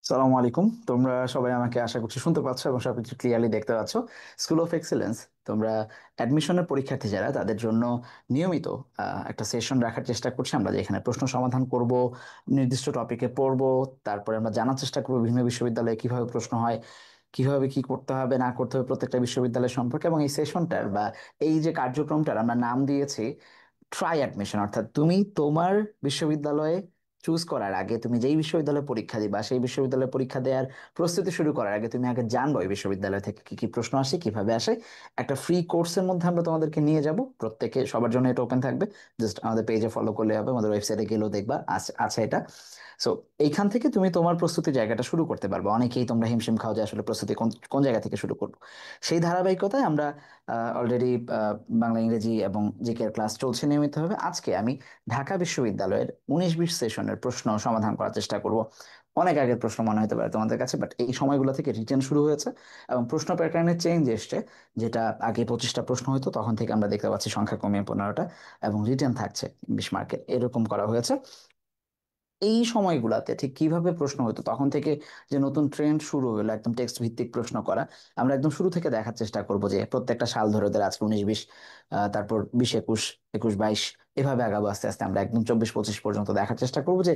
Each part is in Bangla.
সালামু আলাইকুম। তোমরা সবাই আমাকে আশা করছি শুনতে পাচ্ছ এবং সবকিছু ক্লিয়ারলি দেখতে পাচ্ছ। স্কুল অফ এক্সেলেন্স, তোমরা অ্যাডমিশনের পরীক্ষার্থী যারা, তাদের জন্য নিয়মিত একটা সেশন রাখার চেষ্টা করছি আমরা, যেখানে প্রশ্ন সমাধান করব, নির্দিষ্ট টপিকে পড়ব, তারপরে আমরা জানার চেষ্টা করবো বিভিন্ন বিশ্ববিদ্যালয়ে কিভাবে প্রশ্ন হয়, কিভাবে কি করতে হবে না করতে হবে প্রত্যেকটা বিশ্ববিদ্যালয় সম্পর্কে। এবং এই সেশনটার বা এই যে কার্যক্রমটার আমরা নাম দিয়েছি ট্রাই অ্যাডমিশন। অর্থাৎ তুমি তোমার বিশ্ববিদ্যালয়ে চুজ করার আগে, তুমি যেই বিশ্ববিদ্যালয়ে পরীক্ষা দিবা সেই বিশ্ববিদ্যালয়ে পরীক্ষা দেওয়ার প্রস্তুতি শুরু করার আগে তুমি আগে জানবো ওই বিশ্ববিদ্যালয় থেকে কি কি প্রশ্ন আসে, কিভাবে আসে। একটা ফ্রি কোর্সের মধ্যে আমরা তোমাদেরকে নিয়ে যাব, প্রত্যেকে সবার জন্য এটা ওপেন থাকবে। জাস্ট আমাদের পেজে ফলো করলে হবে, আমাদের ওয়েবসাইটে গেলেও দেখবা আছে এটা। সো এইখান থেকে তুমি তোমার প্রস্তুতি জায়গাটা শুরু করতে পারবে। অনেকেই তোমরা হিমশিম খাও যে আসলে প্রস্তুতি কোন কোন জায়গা থেকে শুরু করবো। সেই ধারাবাহিকতায় আমরা অলরেডি বাংলা, ইংরেজি এবং জিকে ক্লাস চলছে নিয়মিতভাবে। আজকে আমি ঢাকা বিশ্ববিদ্যালয়ের 19-20 সেশনের প্রশ্ন সমাধান করার চেষ্টা করব। অনেক আগের প্রশ্ন মনে হতে পারে তোমাদের কাছে, বাট এই সময়গুলো থেকে রিটেন শুরু হয়েছে এবং প্রশ্ন প্যাটার্নের চেঞ্জ এসছে। যেটা আগে 25টা প্রশ্ন হতো, তখন থেকে আমরা দেখতে পাচ্ছি সংখ্যা কমিয়ে 15টা এবং রিটেন থাকছে 20 মার্কের, এরকম করা হয়েছে। এই সময়গুলাতে ঠিক কিভাবে প্রশ্ন হতো তখন থেকে, যে নতুন ট্রেন্ড শুরু হলো একদম টেক্সট ভিত্তিক প্রশ্ন করা, আমরা একদম শুরু থেকে দেখার চেষ্টা করব যে প্রত্যেকটা সাল ধরে ওদের আজকে 19-20, তারপর 20-21, 21-22, এভাবে আগাবো আস্তে আস্তে। আমরা একদম 24-25 পর্যন্ত দেখার চেষ্টা করব যে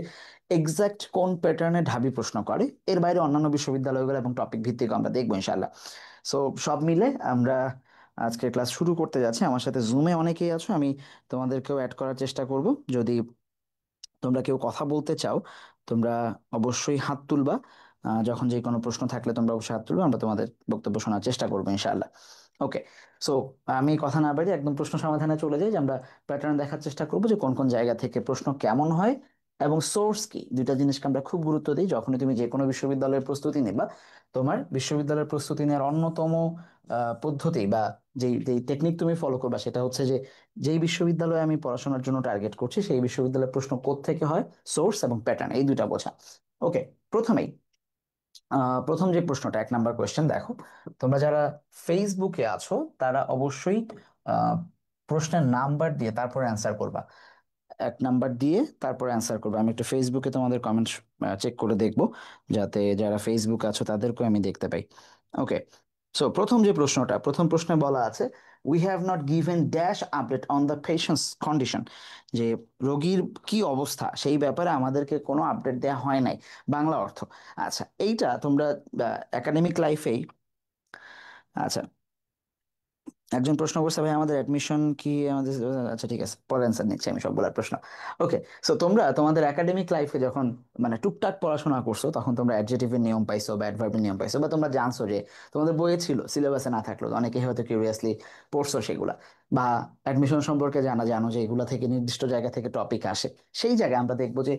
এক্সাক্ট কোন প্যাটার্নে ঢাবি প্রশ্ন করে। এর বাইরে অন্যান্য বিশ্ববিদ্যালয়গুলো এবং টপিক ভিত্তিক আমরা দেখবো ইনশাল্লাহ। সো সব মিলে আমরা আজকে ক্লাস শুরু করতে যাচ্ছি। আমার সাথে জুমে অনেকেই আছো, আমি তোমাদেরকেও অ্যাড করার চেষ্টা করব। যদি তোমরা কেউ কথা বলতে চাও, তোমরা অবশ্যই হাত তুলবা। যখন যে কোনো প্রশ্ন থাকলে তোমরা অবশ্যই হাত তুলবে, আমরা তোমাদের বক্তব্য শোনার চেষ্টা করবো ইনশাআল্লাহ। ওকে। সো আমি কথা না বাড়িয়ে একদম প্রশ্ন সমাধানে চলে যাই, যে আমরা প্যাটার্ন দেখার চেষ্টা করবো যে কোন কোন জায়গা থেকে প্রশ্ন কেমন হয় এবং সোর্স কি। দুইটা জিনিসকে আমরা খুব গুরুত্ব দিই যখনই তুমি যে কোনো বিশ্ববিদ্যালয়ের প্রস্তুতি নেবা। তোমার বিশ্ববিদ্যালয়ের প্রস্তুতি নেওয়ার অন্যতম পদ্ধতি বা যেই যেই টেকনিক তুমি ফলো করবা, সেটা হচ্ছে যে যেই বিশ্ববিদ্যালয়ে আমি পড়াশোনার জন্য টার্গেট করছি সেই বিশ্ববিদ্যালয়ের প্রশ্ন কোত্থেকে হয়, সোর্স এবং প্যাটার্ন, এই দুইটা বোঝা। ওকে। প্রথমেই প্রথম যে প্রশ্নটা, 1 নাম্বার কোয়েশ্চেন দেখো। তোমরা যারা ফেসবুকে আছো তারা অবশ্যই আহ, প্রশ্নের নাম্বার দিয়ে তারপরে অ্যান্সার করবা। 1 নাম্বার দিয়ে তারপর অ্যান্সার করবে। আমি একটু ফেসবুকে তোমাদের কমেন্ট চেক করে দেখবো, যাতে যারা ফেসবুক আছো তাদেরকেও আমি দেখতে পাই। ওকে। সো প্রথম যে প্রশ্নটা, প্রথম প্রশ্নে বলা আছে we have not given dash update on the patient's condition, যে রোগীর কি অবস্থা সেই ব্যাপারে আমাদেরকে কোনো আপডেট দেওয়া হয় নাই, বাংলা অর্থ। আচ্ছা, এইটা তোমরা একাডেমিক লাইফেই, আচ্ছা, একজন প্রশ্ন করছে ভাই আমাদের অ্যাডমিশন কি আমাদের, আচ্ছা ঠিক আছে, পরে অ্যান্সার নিচ্ছি আমি সবগুলোর প্রশ্ন। ওকে। সো তোমরা তোমাদের একাডেমিক লাইফে যখন মানে টুকটাক পড়াশোনা করছো, তখন তোমরা অ্যাডজেটিভের নিয়ম পাইছো বা অ্যাডভার্বের নিয়ম পাইছো, বা তোমরা জানছো যে তোমাদের বইয়ে ছিল, সিলেবাসে না থাকলো অনেকে হয়তো কিউরিয়াসলি পড়ছো সেগুলা, বা অ্যাডমিশন সম্পর্কে জানো যে এগুলা থেকে নির্দিষ্ট জায়গা থেকে টপিক আসে। সেই জায়গায় আমরা দেখবো যে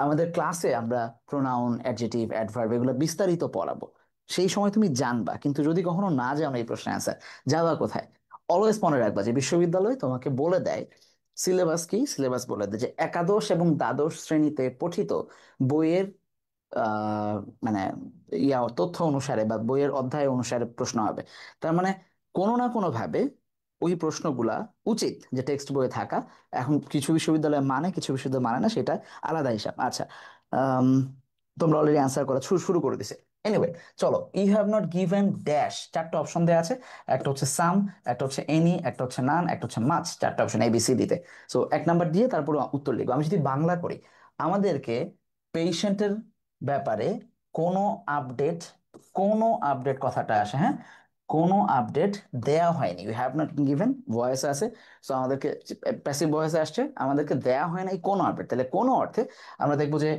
আমাদের ক্লাসে আমরা প্রোনাউন, অ্যাডজেটিভ, অ্যাডভার্ব এগুলো বিস্তারিত পড়াবো। সেই সময় তুমি জানবা, কিন্তু যদি কখনো না জানো এই প্রশ্নের অ্যান্সার, যাওয়া কোথায়? অলওয়েজ মনে রাখবা যে বিশ্ববিদ্যালয় তোমাকে বলে দেয় সিলেবাস কি, সিলেবাস বলে দেয় যে একাদশ এবং দ্বাদশ শ্রেণীতে পঠিত বইয়ের আহ মানে তথ্য অনুসারে বা বইয়ের অধ্যায় অনুসারে প্রশ্ন হবে। তার মানে কোনো না কোনো ভাবে ওই প্রশ্নগুলা উচিত যে টেক্সট বইয়ে থাকা। এখন কিছু বিশ্ববিদ্যালয় মানে, কিছু বিশ্ববিদ্যালয় মানে না, সেটা আলাদা হিসাব। আচ্ছা, আম, তোমরা অলরেডি অ্যান্সার করা শুরু শুরু করে দিছে। এনিওয়ে, চলো। You have not given dash, চারটা অপশন দেওয়া আছে। একটা হচ্ছে সাম, একটা হচ্ছে এনি, একটা হচ্ছে নান, একটা হচ্ছে মাছ। চারটা অপশন এবিসি দিতে। সো 1 নাম্বার দিয়ে তারপর উত্তর লিখবো। আমি যদি বাংলা করি, আমাদেরকে পেশেন্টের ব্যাপারে কোনো আপডেট, কোনো আপডেট কথাটা আসে, হ্যাঁ, কোনো আপডেট দেয়া হয়নি। You have not given voice আছে, সো আমাদেরকে প্যাসিভ ভয়েসে আসছে, আমাদেরকে দেয়া হয় নাই কোনো আপডেট। তাহলে কোনো অর্থে আমরা দেখবো যে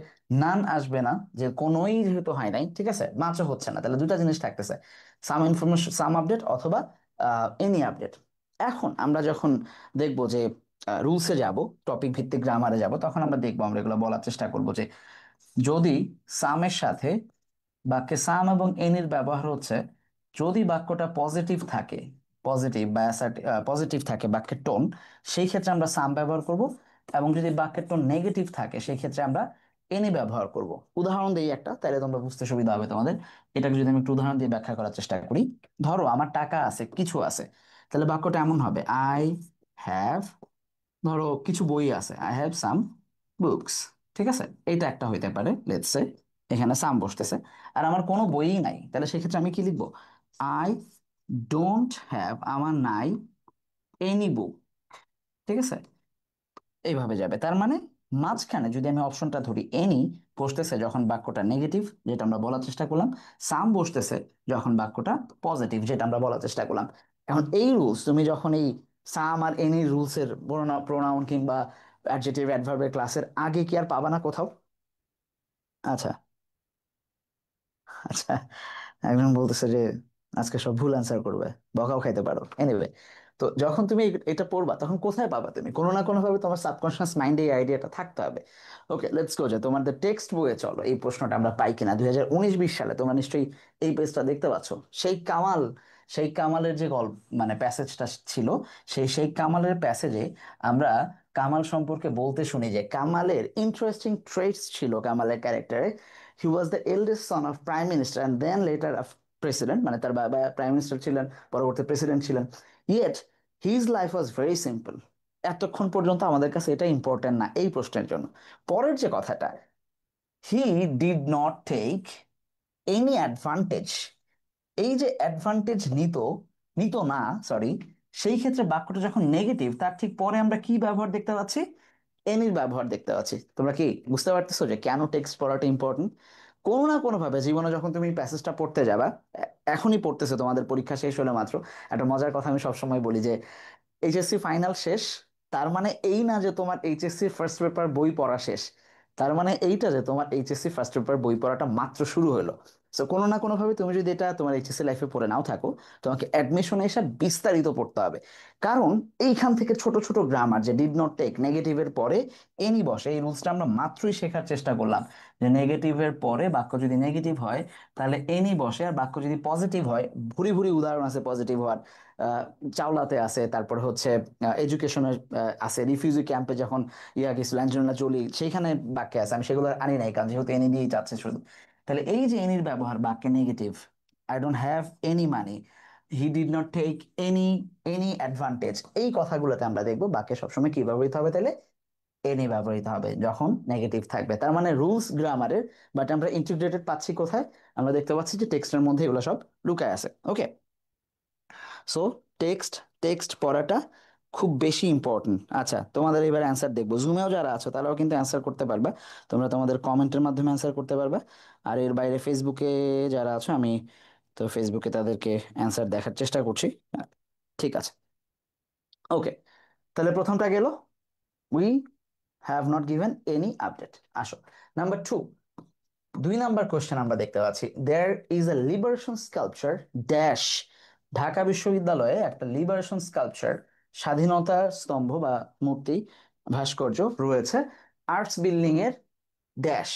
নান আসবে না, যে কোনোই যেহেতু হয় নাই, ঠিক আছে, মাছও হচ্ছে না, তাহলে দুটা জিনিস থাকতেছে, সাম ইনফরমেশন, সাম আপডেট অথবা এনি আপডেট। এখন আমরা যখন দেখবো যে রুলসে যাব, টপিক ভিত্তিক গ্রামারে যাব, তখন আমরা দেখবো, আমরা এগুলো বলার চেষ্টা করবো যে যদি সামের সাথে বাক্যে সাম এবং এনির ব্যবহার হচ্ছে যদি বাক্যটা পজিটিভ থাকে, পজিটিভ বা পজিটিভ থাকে বাক্যের টোন, সেই ক্ষেত্রে আমরা সাম ব্যবহার করব। এবং যদি বাক্যের টোন নেগেটিভ থাকে সেই ক্ষেত্রে আমরা এনি ব্যবহার করব। উদাহরণ দিই একটা, তাহলে তোমরা বুঝতে সুবিধা হবে তোমাদের। এটাকে যদি আমি একটু উদাহরণ দিয়ে ব্যাখ্যা করার চেষ্টা করি, ধরো আমার টাকা আছে, কিছু আছে, তাহলে বাক্যটা এমন হবে আই হ্যাভ, ধরো কিছু বই আছে, আই হ্যাভ সাম বুকস, ঠিক আছে, এটা একটা হইতে পারে লেটস সে। এখানে সাম বসতেছে, আর আমার কোনো বইই নাই, তাহলে সেক্ষেত্রে আমি কি লিখবো? আই ডোন্ট হ্যাভ, আমার নাই এনি বুক। ঠিক আছে, এইভাবে যাবে। তার মানে মাঝখানে যদি আমি অপশনটা ধরি, এনি বসতেছে যখন বাক্যটা নেগেটিভ, যেটা আমরা বলার চেষ্টা করলাম, সাম বসতেছে যখন বাক্যটা পজিটিভ, যেটা আমরা বলার চেষ্টা করলাম। এখন এই রুলস তুমি যখন এই সাম আর এনি রুলস এর প্রোনাউন কিংবা অ্যাডজেক্টিভ অ্যাডভার্বের ক্লাসের আগে কি আর পাবা না কোথাও? আচ্ছা, আচ্ছা, একজন বলতেছে যে আজকে সব ভুল অ্যান্সার করবে, বকাও খাইতে পারো। এনিওয়ে, তো যখন তুমি এটা পড়বা তখন কোথায় পাবা? তুমি কোনো না কোনো ভাবে তোমার সাবকনশিয়াস মাইন্ডে এই আইডিয়াটা থাকতে হবে। ওকে, লেটস গো, যে তোমাদের টেক্সট বইয়ে চলো এই প্রশ্নটা আমরা পাই কিনা। 2019-20 সালে তোমরা নিশ্চয়ই এই পেজটা দেখতে পাচ্ছ। সেই কামাল, সেই কামালের যে গল্প, মানে প্যাসেজটা ছিল, সেই কামালের প্যাসেজে আমরা কামাল সম্পর্কে বলতে শুনি যে কামালের ইন্টারেস্টিং ট্রেটস ছিল কামালের ক্যারেক্টারে। He was the eldest son of prime minister and then later of president, মানে তার বাবা প্রাইম মিনিস্টার ছিলেন, পরবর্তী প্রেসিডেন্ট ছিলেন। Yet his life was very simple. এতক্ষণ পর্যন্ত আমাদের কাছে এটা ইম্পর্টেন্ট না এই প্রশ্নের জন্য। পরের যে কথাটা, he did not take any advantage, এই যে অ্যাডভান্টেজ নিত, নিত না, সরি, সেই ক্ষেত্রে বাক্যটা যখন নেগেটিভ তার ঠিক পরে আমরা কি ব্যবহার দেখতে পাচ্ছি? এনির ব্যবহার দেখতে পাচ্ছি। তোমরা কি বুঝতে পারতেছো যে কেন টেক্সট পড়াটা ইম্পর্টেন্ট? কোনো না কোনো ভাবে জীবনে যখন তুমি প্যাসেজটা পড়তে যাবা, এখনই পড়তেছো, তোমাদের পরীক্ষা শেষ হলে মাত্র, একটা মজার কথা আমি সবসময় বলি যে এইচএসসি ফাইনাল শেষ, তার মানে এই না যে তোমার এইচএসসি ফার্স্ট পেপার বই পড়া শেষ, তার মানে এইটা যে তোমার এইচএসসি ফার্স্ট পেপার বই পড়াটা মাত্র শুরু হলো। সো কোনো না কোনো ভাবে তুমি যদি এটা তোমার এইচএসসি লাইফে পড়ে নাও থাকো, তোমাকে অ্যাডমিশনে এসে বিস্তারিত পড়তে হবে। কারণ এইখান থেকে ছোট ছোট গ্রামার, যে ডিড নট টেক, নেগেটিভের পরে এনি বসে, এই রুলসটা আমরা মাত্রই শেখার চেষ্টা করলাম। যে নেগেটিভের পরে বাক্য যদি নেগেটিভ হয় তাহলে এনি বসে, আর বাক্য যদি পজিটিভ হয়, ভুরি ভুরি উদাহরণ আছে পজিটিভ হওয়ার। চাওলাতে আছে, তারপর হচ্ছে এডুকেশনের আছে, রিফিউজি ক্যাম্পে যখন ইয়া গেছিল অ্যাঞ্জেলিনা জোলি, সেইখানে বাক্যে আছে। আমি সেগুলো আর আনি নাই, কারণ যেহেতু এনি দিয়েই যাচ্ছে শুধু। তাহলে এই যে এনির ব্যবহার বাক্যে negative, I don't have any money, he did not take any any advantage, এই কথাগুলোতে আমরা দেখবো বাক্যে সবসময় কি ব্যবহৃত হবে? তাহলে এনি ব্যবহৃত হবে যখন নেগেটিভ থাকবে। তার মানে রুলস গ্রামারের, বাট আমরা ইন্টিগ্রেটেড পাচ্ছি কোথায়? আমরা দেখতে পাচ্ছি যে টেক্সটের মধ্যে এগুলো সব লুকায় আছে। ওকে, সো টেক্সট, টেক্সট পড়াটা খুব বেশি ইম্পর্টেন্ট। আচ্ছা, তোমাদের এবার অ্যান্সার দেখবো। জুমেও যারা আছো তারাও কিন্তু অ্যান্সার করতে পারবা, তোমরা তোমাদের কমেন্টের মাধ্যমে অ্যান্সার করতে পারবা। আর এর বাইরে ফেসবুকে যারা আছো, আমি তো ফেসবুকে তাদেরকে অ্যান্সার দেখার চেষ্টা করছি। ঠিক আছে, ওকে, তাহলে প্রথমটা গেল, we have not given any update. আসো নাম্বার টু, 2 নাম্বার কোশ্চেন আমরা দেখতে পাচ্ছি, there is a liberation sculpture dash. Dhaka বিশ্ববিদ্যালয়ে একটা লিবারেশন স্কাল্পচার, স্বাধীনতা স্তম্ভ বা মূর্তি, ভাস্কর্য রয়েছে আর্টস বিল্ডিং এর ড্যাশ।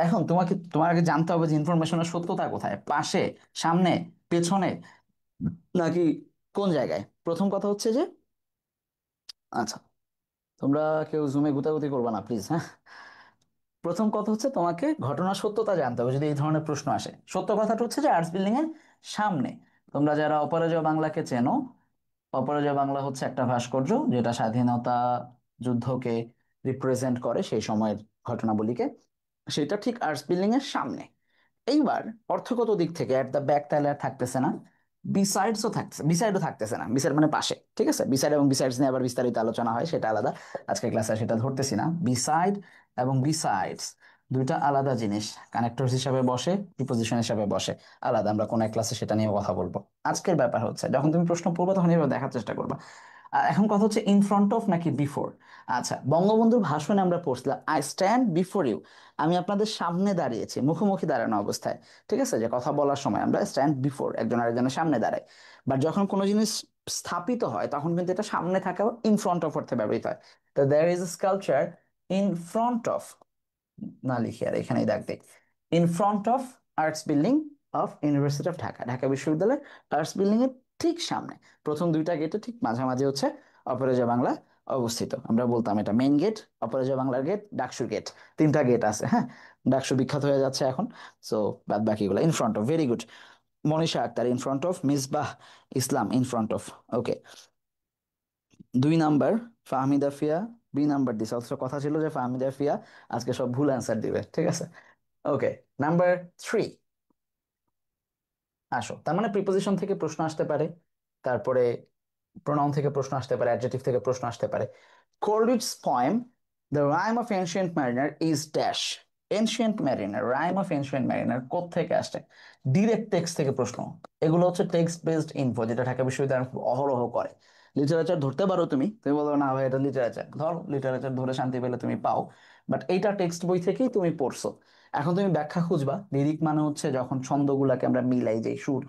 এখন তোমাকে, তোমার আগে জানতে হবে যে ইনফরমেশনের সত্যতা কোথায়, পাশে, সামনে, পেছনে, নাকি কোন জায়গায়। প্রথম কথা হচ্ছে যে, আচ্ছা, তোমরা কেউ জুমে গুতাগুতি করবা না প্লিজ, হ্যাঁ। প্রথম কথা হচ্ছে তোমাকে ঘটনার সত্যতা জানতে হবে যদি এই ধরনের প্রশ্ন আসে। সত্য কথাটা হচ্ছে যে আর্টস বিল্ডিং এর সামনে। তোমরা যারা অপরাজয় বাংলাকে চেনো, অপরাজয় বাংলা হচ্ছে একটা ভাস্কর্য যেটা স্বাধীনতা যুদ্ধকে রিপ্রেজেন্ট করে, সেই সময়ের ঘটনাবলীকে। সেটা ঠিক আর্টস বিল্ডিং এর সামনে। এইবার অর্থগত দিক থেকে অ্যাট দ্য ব্যাক তাহলে আর থাকতেছে না, বিসাইডসও থাকতেছে, বিসাইডও থাকতেছে না, বিসাইড মানে পাশে। ঠিক আছে, বিসাইড এবং বিসাইডস নিয়ে আবার বিস্তারিত আলোচনা হয়, সেটা আলাদা, আজকের ক্লাসে সেটা ধরতেছি না। বিসাইড এবং বিসাইডস দুইটা আলাদা জিনিস, কানেক্টরস হিসাবে বসে, প্রিপোজিশন হিসাবে বসে আলাদা। আমরা কোন এক ক্লাসে সেটা নিয়ে কথা বলবো। আজকের ব্যাপার হচ্ছে যখন তুমি প্রশ্ন পড়বে তখন এভাবে দেখার চেষ্টা করবা। আর এখন কথা হচ্ছে ইন ফ্রন্ট অফ নাকি বিফোর। আচ্ছা, বঙ্গবন্ধুর ভাষণে আমরা পড়ছিলাম আই স্ট্যান্ড বিফোর ইউ, আমি আপনাদের সামনে দাঁড়িয়েছি, মুখোমুখি দাঁড়ানো অবস্থায়। ঠিক আছে, যে কথা বলার সময় আমরা স্ট্যান্ড বিফোর, একজন আরেকজনের সামনে দাঁড়াই। বাট যখন কোনো জিনিস স্থাপিত হয় তখন কিন্তু এটা সামনে থাকা ইন ফ্রন্ট অফ অর্থে ব্যবহৃত হয়। তো there is a sculpture in front of, না লিখি আর এখানেই দাগ দিই, in front of arts building of university of Dhaka, Dhaka বিশ্ববিদ্যালয়ের আর্টস বিল্ডিং এর ঠিক সামনে, প্রথম দুইটা গেটে ঠিক মাঝামাঝি হচ্ছে অপরাজয় বাংলা অবস্থিত। আমরা বলতাম এটা মেইন গেট, অপরাজয় বাংলার গেট, ডাকসুর গেট, তিনটা গেট আছে, হ্যাঁ। ডাকসু বিখ্যাত হয়ে যাচ্ছে এখন। সো বাদ বাকিগুলো in front of, very good. Manisha Akter in front of, Misbah Islam in front of. Okay, 2 number, Fahmida Fia 2 number দিছে, অথচ কথা ছিল যে ফাহমিদা ফিয়া আজকে সব ভুল অ্যান্সার দিবে। ঠিক আছে, ওকে, নাম্বার 3। আসো, তার মানে প্রিপোজিশন থেকে প্রশ্ন আসতে পারে, তারপরে প্রোনাউন থেকে প্রশ্ন আসতে পারে, অ্যাডজেক্টিভ থেকে প্রশ্ন আসতে পারে। Coleridge's poem the rime of ancient mariner is dash. Ancient mariner, rime of ancient mariner কোত্থেকে আসছে? ডিরেক্ট টেক্সট থেকে প্রশ্ন। এগুলো হচ্ছে টেক্সট বেসড ইনফো, যেটা ঢাকা বিশ্ববিদ্যালয় খুব অহরহ করে। লিটারেচার ধরতে পারো তুমি, তুমি বলো না ভাই এটা লিটারেচার, ধরো লিটারেচার ধরে শান্তি পেলে তুমি পাও, বাট এইটা টেক্সট বই থেকেই তুমি পড়ছো। এখন তুমি ব্যাখ্যা খুঁজবা। লিরিক মানে হচ্ছে যখন ছন্দগুলাকে আমরা মিলাই, যে সুর,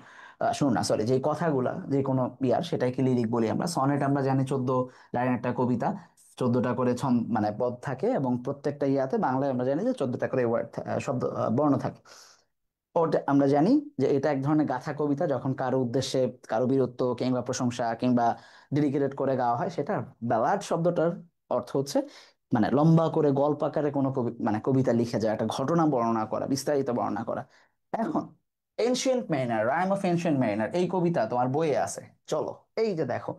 সুর না সরি, যে কথাগুলা যে কোনো ইয়ার, সেটাকে লিরিক বলি আমরা। সনেট আমরা জানি 14 লাইন একটা কবিতা, 14টা করে ছন্দ মানে পদ থাকে, এবং প্রত্যেকটা ইয়াতে বাংলায় আমরা জানি যে 14টা করে ওয়ার্ড, শব্দ, বর্ণ থাকে। ওটা আমরা জানি যে এটা এক ধরনের গাথা কবিতা, যখন কারো উদ্দেশ্যে কারো বীরত্ব কিংবা প্রশংসা কিংবা ডেডিকেটেড করে গাওয়া হয় সেটা। ব্যালাড শব্দটার অর্থ হচ্ছে মানে লম্বা করে গল্প আকারে কোনো মানে কবিতা লিখে যায়, একটা ঘটনা বর্ণনা করা, বিস্তারিত বর্ণনা করা। এখন ancient mariner, rime of ancient mariner, এই কবিতা তোমার বইয়ে আছে। চলো, এই যে দেখো,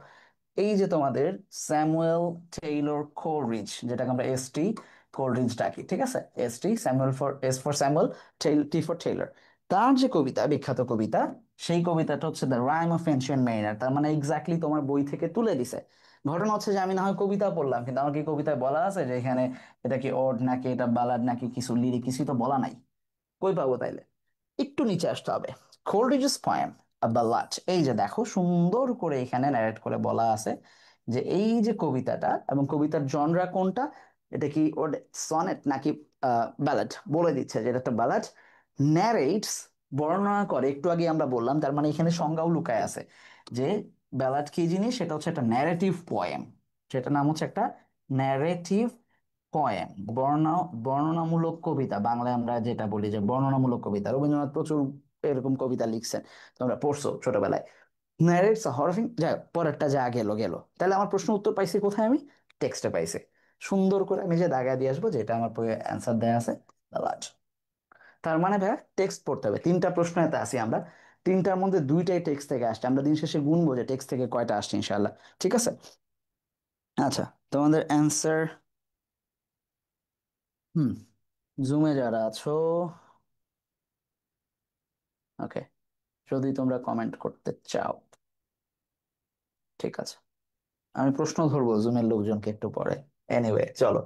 এই যে তোমাদের স্যামুয়েল টেইলর কোলরিজ, যেটাকে আমরা এসটি কোলরিজ ডাকি, ঠিক আছে? S T, Samuel for, S for Samuel, T for Taylor. তার যে কবিতা, বিখ্যাত কবিতা, সেই কবিতাটা হচ্ছে the rime of ancient mariner. তার মানে এক্স্যাক্টলি তোমার বই থেকে তুলে দিছে। ঘটনা হচ্ছে যে আমি না হয় কবিতা পড়লাম, কিন্তু আমার কি কবিতায় বলা আছে যে এখানে এটা কি ওড নাকি এটা বালাড নাকি কিছু লিরিক, কিছুই তো বলা নাই। কই পাবো তাইলে? একটু নিচে আসতে হবে। কোলরিজেস পোয়েম আ বালাড, এই যে দেখো সুন্দর করে এখানে ন্যারেট করে বলা আছে যে এই যে কবিতাটা, এবং কবিতার জনরা কোনটা, এটা কি ওর সনেট নাকি ব্যালাড, বলে দিচ্ছে যে এটা একটা ব্যালাড। ন্যারেটস, বর্ণনা করে, একটু আগে আমরা বললাম, তার মানে এখানে সংজ্ঞাও লুকায় আছে যে ব্যালাড কি জিনিস। সেটা হচ্ছে একটা ন্যারেটিভ পোয়েম, সেটার নাম হচ্ছে একটা ন্যারেটিভ পয়েম, বর্ণনামূলক কবিতা। বাংলায় আমরা যেটা বলি যে বর্ণনামূলক কবিতা। রবীন্দ্রনাথ প্রচুর এরকম কবিতা লিখছেন, তোমরা পড়ছো ছোটবেলায়। ন্যারেটস হরফিং, যাই হোক, পরেরটা যা গেল গেল। তাহলে আমার প্রশ্ন উত্তর পাইছি কোথায়? আমি টেক্সটে পাইছি। সুন্দর করে আমি যে দাগা দিয়ে আসবো, যেটা আমার বইয়ে অ্যান্সার দেয়া আছে, লাজ। তার মানে ভাইয়া টেক্সট পড়তে হবে। তিনটা প্রশ্ন এতে আসি আমরা, তিনটার মধ্যে দুইটাই টেক্সট থেকে আসছে। আমরা দিন শেষে গুনবো যে টেক্সট থেকে কয়টা আসছে, ইনশাল্লাহ। ঠিক আছে? আচ্ছা, তোমাদের অ্যান্সার, হুম, জুমে যারা আছো, ওকে, যদি তোমরা কমেন্ট করতে চাও, ঠিক আছে, আমি প্রশ্ন ধরবো জুমের লোকজনকে একটু পরে। এনিওয়ে, চলো,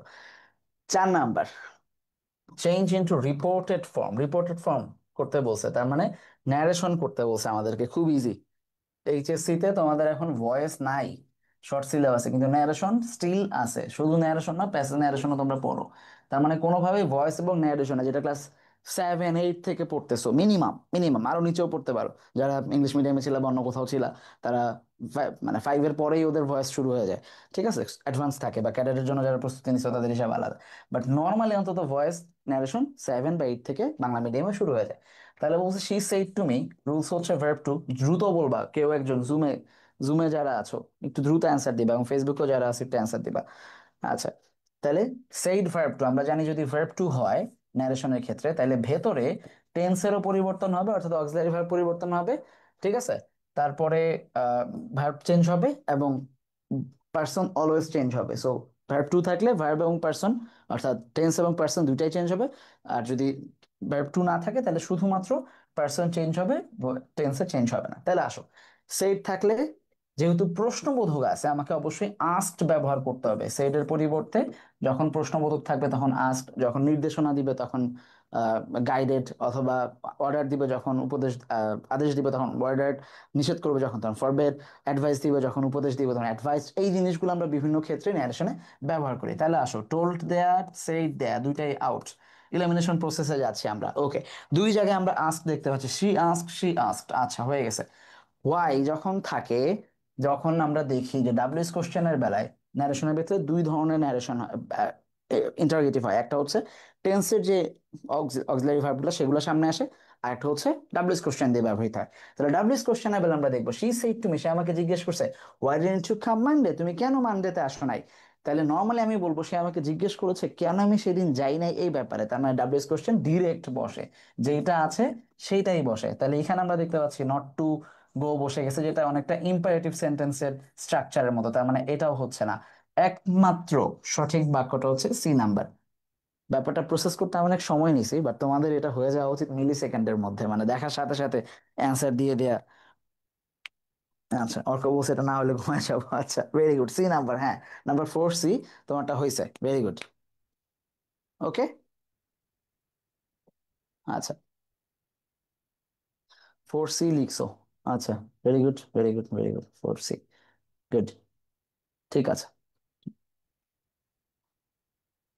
4 number, change into reported form. Reported form করতে বলছে, তার মানে ন্যারেশন করতে বলছে আমাদেরকে। খুব ইজি। এইচএসসি তে তোমাদের এখন ভয়েস নাই, শর্ট সিলেবাসে, কিন্তু ন্যারেশন স্টিল আছে। শুধু ন্যারেশন না, প্যাসেজ ন্যারেশনও তোমরা পড়ো। তার মানে কোনোভাবেই ভয়েস এবং ন্যারেশন, যেটা ক্লাস 7-8 থেকে পড়তেছো, মিনিমাম মিনিমাম আরো নিচেও পড়তে পারো, যারা ইংলিশ মিডিয়ামে ছিল বা অন্য কোথাও ছিল, তারা মানে 5-এর পরেই ওদের ভয়েস শুরু হয়ে যায়। ঠিক আছে, অ্যাডভান্স থাকে, বা ক্যাডেটের জন্য যারা প্রস্তুতি নিচ্ছে তাদের হিসাব আলাদা। বাট নর্মালি অন্তত ভয়েস ন্যারেশন 7 বা 8 থেকে বাংলা মিডিয়ামে শুরু হয়ে যায়। তাহলে বলছে she said to me, rules হচ্ছে ভার্ব টু, দ্রুত বলবা। কেউ একজন জুমে, জুমে যারা আছো একটু দ্রুত অ্যান্সার দিবা, এবং ফেসবুকেও যারা আছে একটু অ্যান্সার দিবা। আচ্ছা, তাহলে সেইড ভার্ব টু, আমরা জানি যদি ভার্ব টু হয় ন্যারেশনের ক্ষেত্রে, তাহলে ভেতরে টেন্সেরও পরিবর্তন হবে, অর্থাৎ অক্সিলারি ভার্ব পরিবর্তন হবে। ঠিক আছে, তারপরে ভার্ব চেঞ্জ হবে, এবং পার্সন অলওয়েজ চেঞ্জ হবে। সো ভার্ব টু থাকলে ভার্ব এবং পার্সন, অর্থাৎ টেন্স এবং পার্সন দুইটাই চেঞ্জ হবে। আর যদি ভার্ব টু না থাকে তাহলে শুধুমাত্র পার্সন চেঞ্জ হবে, টেন্সে চেঞ্জ হবে না। তাহলে আসো, সেইড থাকলে, যেহেতু প্রশ্নবোধক আছে, আমাকে অবশ্যই আস্কড ব্যবহার করতে হবে সেইড এর পরিবর্তে। যখন প্রশ্নবোধক থাকবে তখন আস্কড, যখন নির্দেশনা দিবে তখন গাইডেড, অথবা অর্ডার দিবে যখন উপদেশ, আদেশ দিবে তখন অর্ডার, নিষেধ করবে যখন তখন ফরবেড, অ্যাডভাইস দিবে যখন উপদেশ দিবে তখন অ্যাডভাইস। এই জিনিসগুলো আমরা বিভিন্ন ক্ষেত্রে ন্যারেশনে ব্যবহার করি। তাহলে আসো, টোল্ড দেয়া, সেইড দেয়া, দুইটাই আউট। ইলিমিনেশন প্রসেসে যাচ্ছি আমরা। ওকে, দুই জায়গায় আমরা আস্ক দেখতে পাচ্ছি, শি আস্ক, শি আস্কড, আচ্ছা হয়ে গেছে। ওয়াই যখন থাকে, যখন আমরা দেখি যে ডাব্লিউএস কোশ্চেনের বেলায় ন্যারেশনের ভিতরে দুই ধরনের ন্যারেশন ইন্টারোগেটিভ হয়। একটা হচ্ছে টেন্সের যে অক্সিলারি ভার্বগুলো সেগুলো সামনে আসে, আর একটা হচ্ছে ডাব্লিউএস কোশ্চেন দিয়ে ব্যবহৃত হয়। তাহলে ডাব্লিউএস কোশ্চেনের বেলা আমরা দেখবো, শি সেড টু মি, সে আমাকে জিজ্ঞেস করছে, why didn't you come Monday, তুমি কেন মানডেতে আসো নাই? তাহলে নর্মালি আমি বলবো সে আমাকে জিজ্ঞেস করেছে কেন আমি সেদিন যাই নাই এই ব্যাপারে। তার মানে ডাব্লিউএস কোশ্চেন ডিরেক্ট বসে, যেটা আছে সেইটাই বসে। তাহলে এখানে আমরা দেখতে পাচ্ছি নট টু গো বসে গেছে, যেটা অনেকটা ইম্পারেটিভ সেন্টেন্সের স্ট্রাকচারের মতো। তার মানে এটাও হচ্ছে না। একমাত্র সঠিক বাক্যটা হচ্ছে সি নাম্বার। ব্যাপারটা প্রসেস করতে আমি অনেক সময় নিছি, বাট তোমাদের এটা হয়ে যাওয়া উচিত মিলি সেকেন্ডের মধ্যে, মানে দেখার সাথে সাথে অ্যান্সার দিয়ে দেয়া। আচ্ছা, অর্ক বলছে এটা না হলে ঘুমায় যাবো। আচ্ছা, ভেরি গুড, সি নাম্বার, হ্যাঁ, নাম্বার 4 সি, তোমারটা হয়েছে, ভেরি গুড। ওকে। আচ্ছা, 4 সি লিখছো। আচ্ছা, very good, very good, very good, 4 C, good. ঠিক আছে,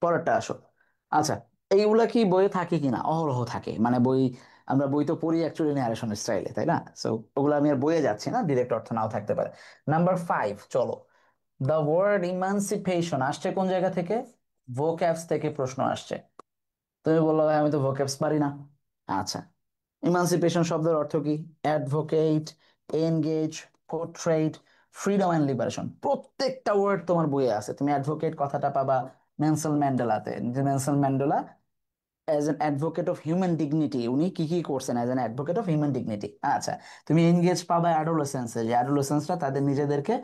পরেরটা আসো। আচ্ছা, এইগুলা কি বইয়ে থাকে কিনা? অহরহ থাকে, মানে বই, আমরা বই তো পড়ি অ্যাকচুয়ালি ন্যারেশনের স্টাইলে, তাই না? সো ওগুলো আমি আর বইয়ে যাচ্ছি না, ডিরেক্ট অর্থ নাও থাকতে পারে। নাম্বার 5, চলো। দ্য ওয়ার্ড ইমানসিপেশন আসছে কোন জায়গা থেকে? ভোক্যাবস থেকে প্রশ্ন আসছে। তুমি বললো ভাই আমি তো ভোক্যাবস পারি না। আচ্ছা, ইমানসিপেশন শব্দের অর্থ কি? Advocate, engage, portrait, freedom and liberation. প্রত্যেকটা ওয়ার্ড তোমার বইয়ে আছে। তুমি অ্যাডভোকেট কথাটা পাবা নেলসন ম্যান্ডেলাতে, যে Nelson Mandela as an advocate of human dignity উনি কি কি করছেন as an advocate of human dignity. আচ্ছা, তুমি এনগেজ পাবা অ্যাডোলেসেন্সে, যে অ্যাডোলেসেন্সরা তাদের নিজেদেরকে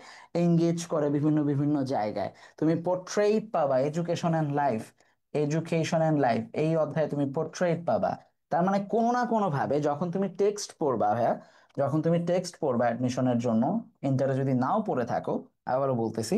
এনগেজ করে বিভিন্ন বিভিন্ন জায়গায়। তুমি পোর্ট্রেট পাবা education and life, education and life এই অধ্যায়ে তুমি পোর্ট্রেট পাবা। তার মানে কোনো না কোনো ভাবে যখন তুমি টেক্সট পড়বা, হ্যাঁ, যখন তুমি টেক্সট পড়বা অ্যাডমিশনের জন্য, ইন্টারে যদি নাও পড়ে থাকো, আবারও বলতেছি,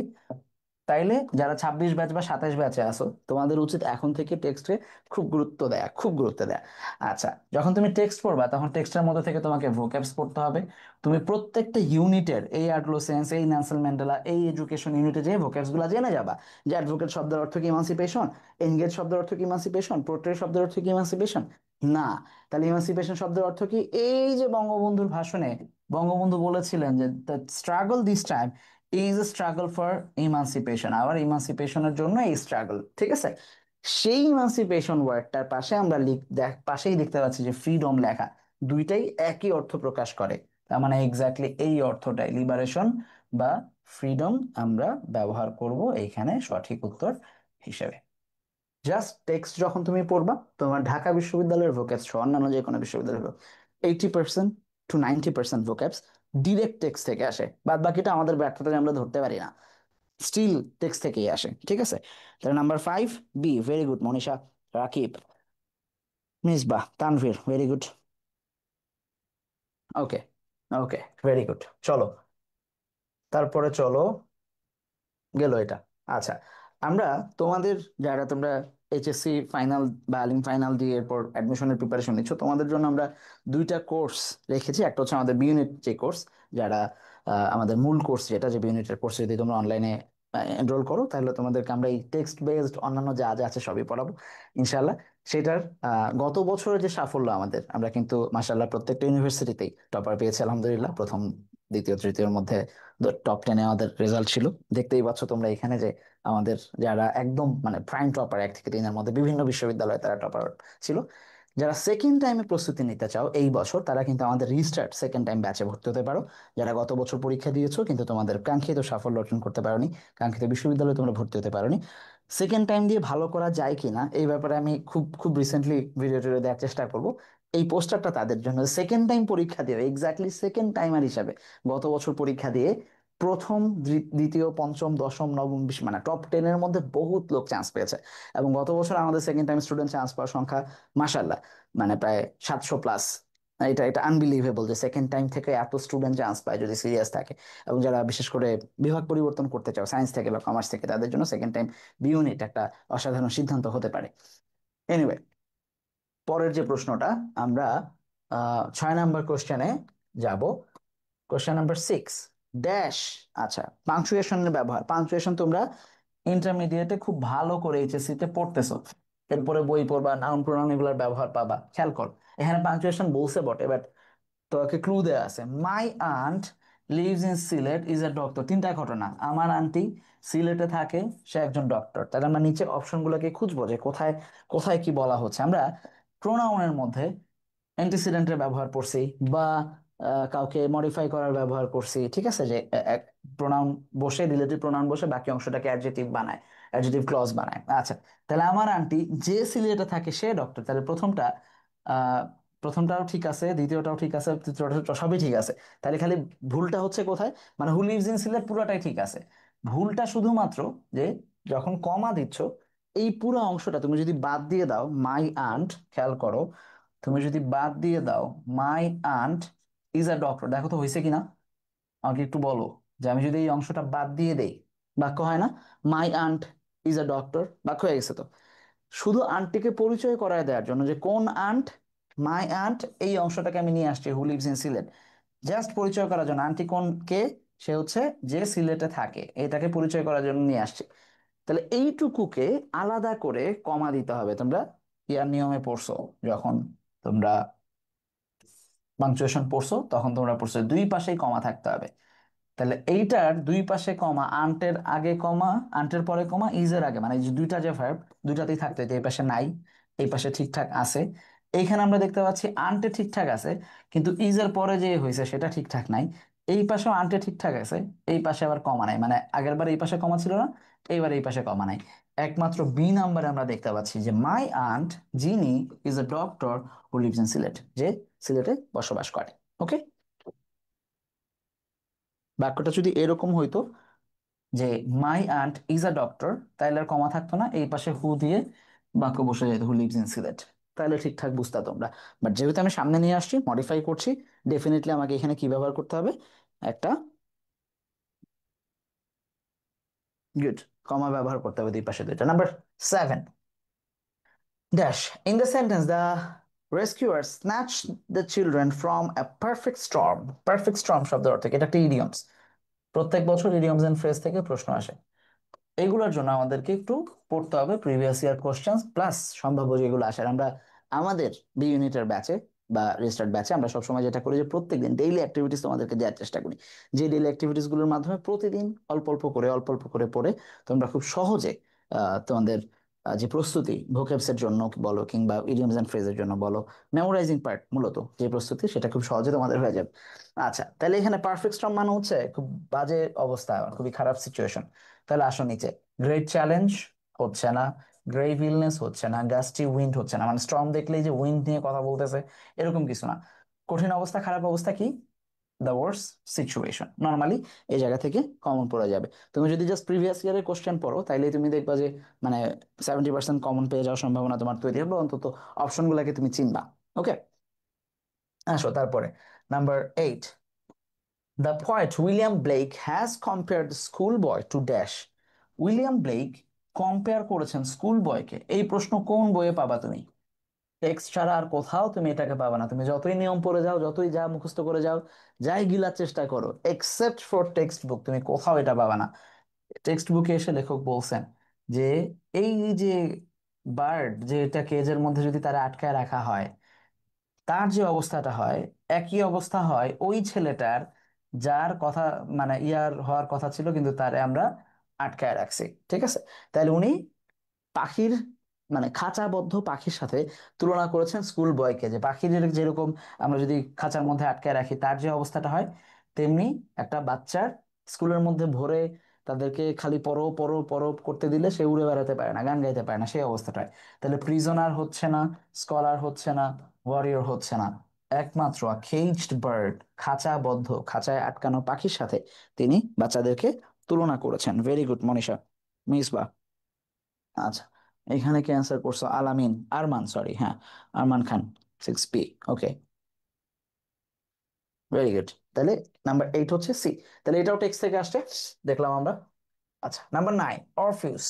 তাইলে যারা 26 ব্যাচ বা 27 ব্যাচে আছো, তোমাদের উচিত এখন থেকে টেক্সটে খুব গুরুত্ব দেয়া, খুব গুরুত্ব দেয়া। আচ্ছা, যখন তুমি টেক্সট পড়বা তখন টেক্সটের মধ্যে থেকে তোমাকে ভোক্যাবস পড়তে হবে। তুমি প্রত্যেকটা ইউনিটের এই অ্যাডলোসেন্স, এই নেলসন ম্যান্ডেলা, এই এডুকেশন ইউনিটে যে ভোক্যাবস গুলা জেনে যাবা। যে অ্যাডভোকেট শব্দের অর্থ কি ইমানসিপেশন, এনগেজ শব্দের অর্থ কি ইমানসিপেশন, পোর্ট্রেট শব্দের অর্থ কি ইমানসিপেশন? না। তাহলে ইমানসিপেশন শব্দের অর্থ কি? এই যে বঙ্গবন্ধুর ভাষণে বঙ্গবন্ধু বলেছিলেন যে the struggle this time is a struggle for emancipation, আবার ইমানসিপেশনের জন্য এই স্ট্রাগল, ঠিক আছে? সেই ইমানসিপেশন ওয়ার্ডটার পাশে আমরা পাশেই দেখতে পাচ্ছি যে ফ্রিডম লেখা, দুইটাই একই অর্থ প্রকাশ করে। তার মানে এক্স্যাক্টলি এই অর্থটাই লিবারেশন বা ফ্রিডম আমরা ব্যবহার করব এইখানে সঠিক উত্তর হিসেবে। জাস্ট টেক্সট যখন তুমি পড়বা, তোমার ঢাকা বিশ্ববিদ্যালয়ের ভোক্যাবস সহ অন্যান্য যে কোনো বিশ্ববিদ্যালয়ের 80% to 90% ভোক্যাবস ডিরেক্ট টেক্সট থেকে আসে, বাদ বাকিটা আমাদের ব্যর্থতা যে আমরা ধরতে পারি না, স্টিল টেক্সট থেকেই আসে, ঠিক আছে? তাহলে number 5 B, very good Manisha, Rakib, Misbah, Tanvir, very good. Okay, okay, very good, চলো তারপরে চলো, গেল এটা। আচ্ছা, আমরা তোমাদের, যারা তোমরা এইচএসসি ফাইনাল বা আলিম ফাইনাল দিয়ে এরপর অ্যাডমিশনের প্রিপারেশন নিচ্ছ, তোমাদের জন্য আমরা দুইটা কোর্স রেখেছি। একটা হচ্ছে আমাদের বি ইউনিট যে কোর্স, যারা আমাদের মূল কোর্স যেটা, যে বি ইউনিটের কোর্স যদি তোমরা অনলাইনে এনরোল করো, তাহলে তোমাদেরকে আমরা এই টেক্সট বেসড অন্যান্য যা যা আছে সবই পড়াবো ইনশাল্লাহ। সেটার গত বছরের যে সাফল্য আমাদের, আমরা কিন্তু মাশাল্লাহ প্রত্যেকটা ইউনিভার্সিটিতেই টপার পেয়েছি আলহামদুলিল্লাহ। প্রথম, দ্বিতীয়, তৃতীয়র মধ্যে টপ 10-এ আমাদের রেজাল্ট ছিল। দেখতেই পাচ্ছ তোমরা এখানে যে আমাদের যারা একদম মানে প্রাইম টপার 1 থেকে 3-এর মধ্যে বিভিন্ন বিশ্ববিদ্যালয়ে তারা টপার ছিল। যারা সেকেন্ড টাইমে প্রস্তুতি নিতে চাও এই বছর, তারা কিন্তু আমাদের রিস্টার্ট সেকেন্ড টাইম ব্যাচে ভর্তি হতে পারো। যারা গত বছর পরীক্ষা দিয়েছো কিন্তু তোমাদের কাঙ্ক্ষিত সাফল্য অর্জন করতে পারোনি, কাঙ্ক্ষিত বিশ্ববিদ্যালয়ে তোমরা ভর্তি হতে পারোনি, সেকেন্ড টাইম দিয়ে ভালো করা যায় কিনা এই ব্যাপারে আমি খুব খুব রিসেন্টলি ভিডিও টিডিও দেওয়ার চেষ্টা করব। এই পোস্টারটা তাদের জন্য, সেকেন্ড টাইম পরীক্ষা দিয়ে এক্স্যাক্টলি সেকেন্ড টাইমার হিসাবে গত বছর পরীক্ষা দিয়ে প্রথম, দ্বিতীয়, পঞ্চম, দশম, নবম, মানে টপ 10-এর মধ্যে বহুত লোক চান্স পেয়েছে। এবং গত বছর আমাদের সেকেন্ড টাইম স্টুডেন্ট চান্স পাওয়ার সংখ্যা মাসাল্লাহ মানে প্রায় 700+। এটা এটা আনবিলিভেবল যে সেকেন্ড টাইম থেকে এত স্টুডেন্ট চান্স পায় যদি সিরিয়াস থাকে। এবং যারা বিশেষ করে বিভাগ পরিবর্তন করতে চাও সায়েন্স থেকে বা কমার্স থেকে, তাদের জন্য সেকেন্ড টাইম বি ইউনিট একটা অসাধারণ সিদ্ধান্ত হতে পারে। এনিওয়ে, পরের যে প্রশ্নটা, আমরা 6 নাম্বার কোশ্চেনে যাব। Question number 6, dash. আচ্ছা, পাংচুয়েশনের ব্যবহার, পাংচুয়েশন তোমরা ইন্টারমিডিয়েটে খুব ভালো করে এইচএসসি তে পড়তেছো, এরপরে বই পড়বা, নাউন প্রোনাউন এগুলোর ব্যবহার পাবা, খেয়াল কর। এখানে পাংচুয়েশন বলছে বটে, বাট তোকে ক্লু দেওয়া আছে। My aunt lives in Sylhet is a doctor. তিনটা ঘটনা, আমার আন্টি সিলেটে থাকে, সে একজন ডক্টর। তাহলে আমরা নিচে অপশনগুলোকে খুঁজবো যে কোথায় কোথায় কি বলা হচ্ছে। আমরা প্রোনাউনের মধ্যে অ্যান্টিসিডেন্টের ব্যবহার করছি, বা কাউকে মডিফাই করার ব্যবহার করছি, ঠিক আছে? যে প্রোনাউন বসে, রিলেটিভ প্রোনাউন বসে বাকি অংশটাকে অ্যাডজেক্টিভ বানায়, অ্যাডজেক্টিভ ক্লজ বানায়। আচ্ছা, তাহলে আমার আন্টি যে সিলেটে থাকে সে ডক্টর, তাহলে প্রথমটা আহ প্রথমটাও ঠিক আছে, দ্বিতীয়টাও ঠিক আছে, তৃতীয়টা সবই ঠিক আছে। তাহলে খালি ভুলটা হচ্ছে কোথায়, মানে হু লিভস ইন সিলেট পুরোটাই ঠিক আছে। ভুলটা শুধুমাত্র যে যখন কমা দিচ্ছ এই পুরো অংশটা তুমি যদি বাদ দিয়ে দাও, মাই আন্ট, খেয়াল করো, তুমি যদি বাদ দিয়ে দাও my aunt is a doctor, দেখো তো হয়েছে কিনা, আমাকে একটু বলো যে আমি যদি এই অংশটা বাদ দিয়ে দেই, বাক্য হয় না? My aunt is a doctor, বাক্য হয়ে গেছে তো। শুধু আন্টটিকে পরিচয় করায় দেওয়ার জন্য যে কোন আন্ট, মাই আন্ট, এই অংশটাকে আমি নিয়ে আসছি হু লিভস ইন সিলেট, জাস্ট পরিচয় করার জন্য। আন্টি কোন কে? সে হচ্ছে যে সিলেটে থাকে, এটাকে পরিচয় করার জন্য নিয়ে আসছি। তাহলে এইটুকুকে আলাদা করে কমা দিতে হবে। তোমরা ইয়ার নিয়মে পড়ছো, যখন তোমরা পাংচুয়েশন পড়ছো তখন তোমরা পড়ছো দুই পাশেই কমা থাকতে হবে। তাহলে এইটার দুই পাশে কমা, আন্টের আগে কমা, আন্টের পরে কমা, ইজের আগে, মানে এই যে দুইটা যে ভার্ব, দুইটাতেই থাকতে হতো। এই পাশে নাই, এই পাশে ঠিকঠাক আছে। এইখানে আমরা দেখতে পাচ্ছি আন্টে ঠিকঠাক আছে, কিন্তু ইজের পরে যে হয়েছে সেটা ঠিকঠাক নাই। এই পাশেও আন্টে ঠিকঠাক আছে, এই পাশে আবার কমা নাই, মানে আগের বার এই পাশে কমা ছিল না, এইবার এই পাশে কমা নাই। একমাত্র বি নাম্বারে আমরা দেখতে পাচ্ছি যে my aunt Jini is a doctor who lives in Sylhet, যে সিলেটে বসবাস করে। ওকে, বাক্যটা যদি এরকম হইতো যে my aunt is a doctor, তাইলে আর কমা থাকতো না, এই পাশে হু দিয়ে বাক্য বসে যেত হু লিভস ইন সিলেট, তাহলে ঠিকঠাক বুঝতা তোমরা। বাট যেহেতু আমি সামনে নিয়ে আসছি, মডিফাই করছি, ডেফিনেটলি আমাকে এখানে কি ব্যবহার করতে হবে? একটা গুড কমা ব্যবহার করতে হবে দুই পাশে দুইটা। Number 7, dash in the sentence the rescuer snatch the children from a perfect storm. Perfect storm শব্দের অর্থ কি? এটা একটা ইডিয়মস, প্রত্যেক বছর ইডিয়মস এন্ড ফ্রেজ থেকে প্রশ্ন আসে। এইগুলোর জন্য আমাদেরকে একটু পড়তে হবে প্রিভিয়াস ইয়ার কোশ্চেন্স প্লাস সম্ভাব্য যেগুলো আসে। আর আমরা আমাদের বি ইউনিটের ব্যাচে বা রেজিস্টার্ড ব্যাচে আমরা সবসময় যেটা করি যে প্রত্যেকদিন ডেইলি অ্যাক্টিভিটিস তোমাদেরকে দেওয়ার চেষ্টা করি, যে ডেইলি অ্যাক্টিভিটিস গুলোর মাধ্যমে প্রতিদিন অল্প অল্প করে অল্প অল্প করে পড়ে তোমরা খুব সহজে তোমাদের যে প্রস্তুতি ভোকেবস এর জন্য বলো কিংবা ইডিয়মস এন্ড ফ্রেজের জন্য বলো, মেমোরাইজিং পার্ট মূলত যে প্রস্তুতি, সেটা খুব সহজে তোমাদের হয়ে যাবে। আচ্ছা, তাহলে এখানে পারফেক্ট স্টর্ম মানে হচ্ছে খুব বাজে অবস্থা, খুবই খারাপ সিচুয়েশন। তাহলে আসো নিচে, গ্রেট চ্যালেঞ্জ হচ্ছে না, গ্রেভ ইলনেস হচ্ছে না, গাস্টি উইন্ড হচ্ছে না, মানে স্টর্ম দেখলেই যে উইন্ড নিয়ে কথা বলতেছে এরকম কিছু না। কঠিন অবস্থা, খারাপ অবস্থা কি? The Wars situation. নর্মালি এই জায়গা থেকে কমন পড়ে যাবে। তুমি যদি জাস্ট প্রিভিয়াস ইয়ারের কোশ্চেন পড়ো তাইলে তুমি দেখবা যে মানে 70% কমন পেয়ে যাওয়ার সম্ভাবনা তোমার তৈরি হবে, অন্তত অপশনগুলোকে তুমি চিনবা। ওকে, আসো তারপরে number 8, the poet William Blake has compared school boy to dash. William Blake compare করেছেন স্কুল বয়কে। এই প্রশ্ন কোন বইয়ে পাবা তুমি? টেক্সট ছাড়া আর কোথাও তুমি এটাকে পাবা না। তুমি যতই নিয়ম পড়ে যাও, যতই যা মুখস্থ করে যাও, যাই গিলার চেষ্টা করো, এক্সেপ্ট ফর টেক্সট বুক, তুমি কোথাও এটা পাবা না। টেক্সট বুকে এসে লেখক বলছেন যে এই যে বার্ড, যে এটা কেজের মধ্যে যদি তারা আটকায় রাখা হয়, তার যে অবস্থাটা হয় একই অবস্থা হয় ওই ছেলেটার, যার কথা মানে ইয়ার হওয়ার কথা ছিল কিন্তু তারে আমরা আটকায় রাখছি। ঠিক আছে, তাহলে উনি পাখির মানে খাঁচাবদ্ধ পাখির সাথে তুলনা করেছেন স্কুল বয়কে, যে পাখির যেরকম আমরা যদি খাঁচার মধ্যে আটকায় রাখি তার যে অবস্থাটা হয়, তেমনি একটা বাচ্চার স্কুলের মধ্যে ভরে তাদেরকে খালি পড়ো পড়ো পড়ো করতে দিলে সে উড়ে বেড়াতে পারে না, গান গাইতে পারে না, সেই অবস্থাটা হয়। তাহলে প্রিজনার হচ্ছে না, স্কলার হচ্ছে না, ওয়ারিয়র হচ্ছে না, একমাত্র কেজড বার্ড, খাঁচাবদ্ধ খাঁচায় আটকানো পাখির সাথে তিনি বাচ্চাদেরকে তুলনা করেছেন। Very good Manisha, Misba. আচ্ছা, এখানে কি অ্যান্সার করছো? আলামিন, আরমান, সরি, হ্যাঁ, আরমান খান, 6B। ওকে, ভেরি গুড। তাহলে নাম্বার 8 হচ্ছে সি। তাহলে এটাও টেক্সট থেকে আসছে, দেখলাম আমরা। আচ্ছা, নাম্বার 9, অরফিউস।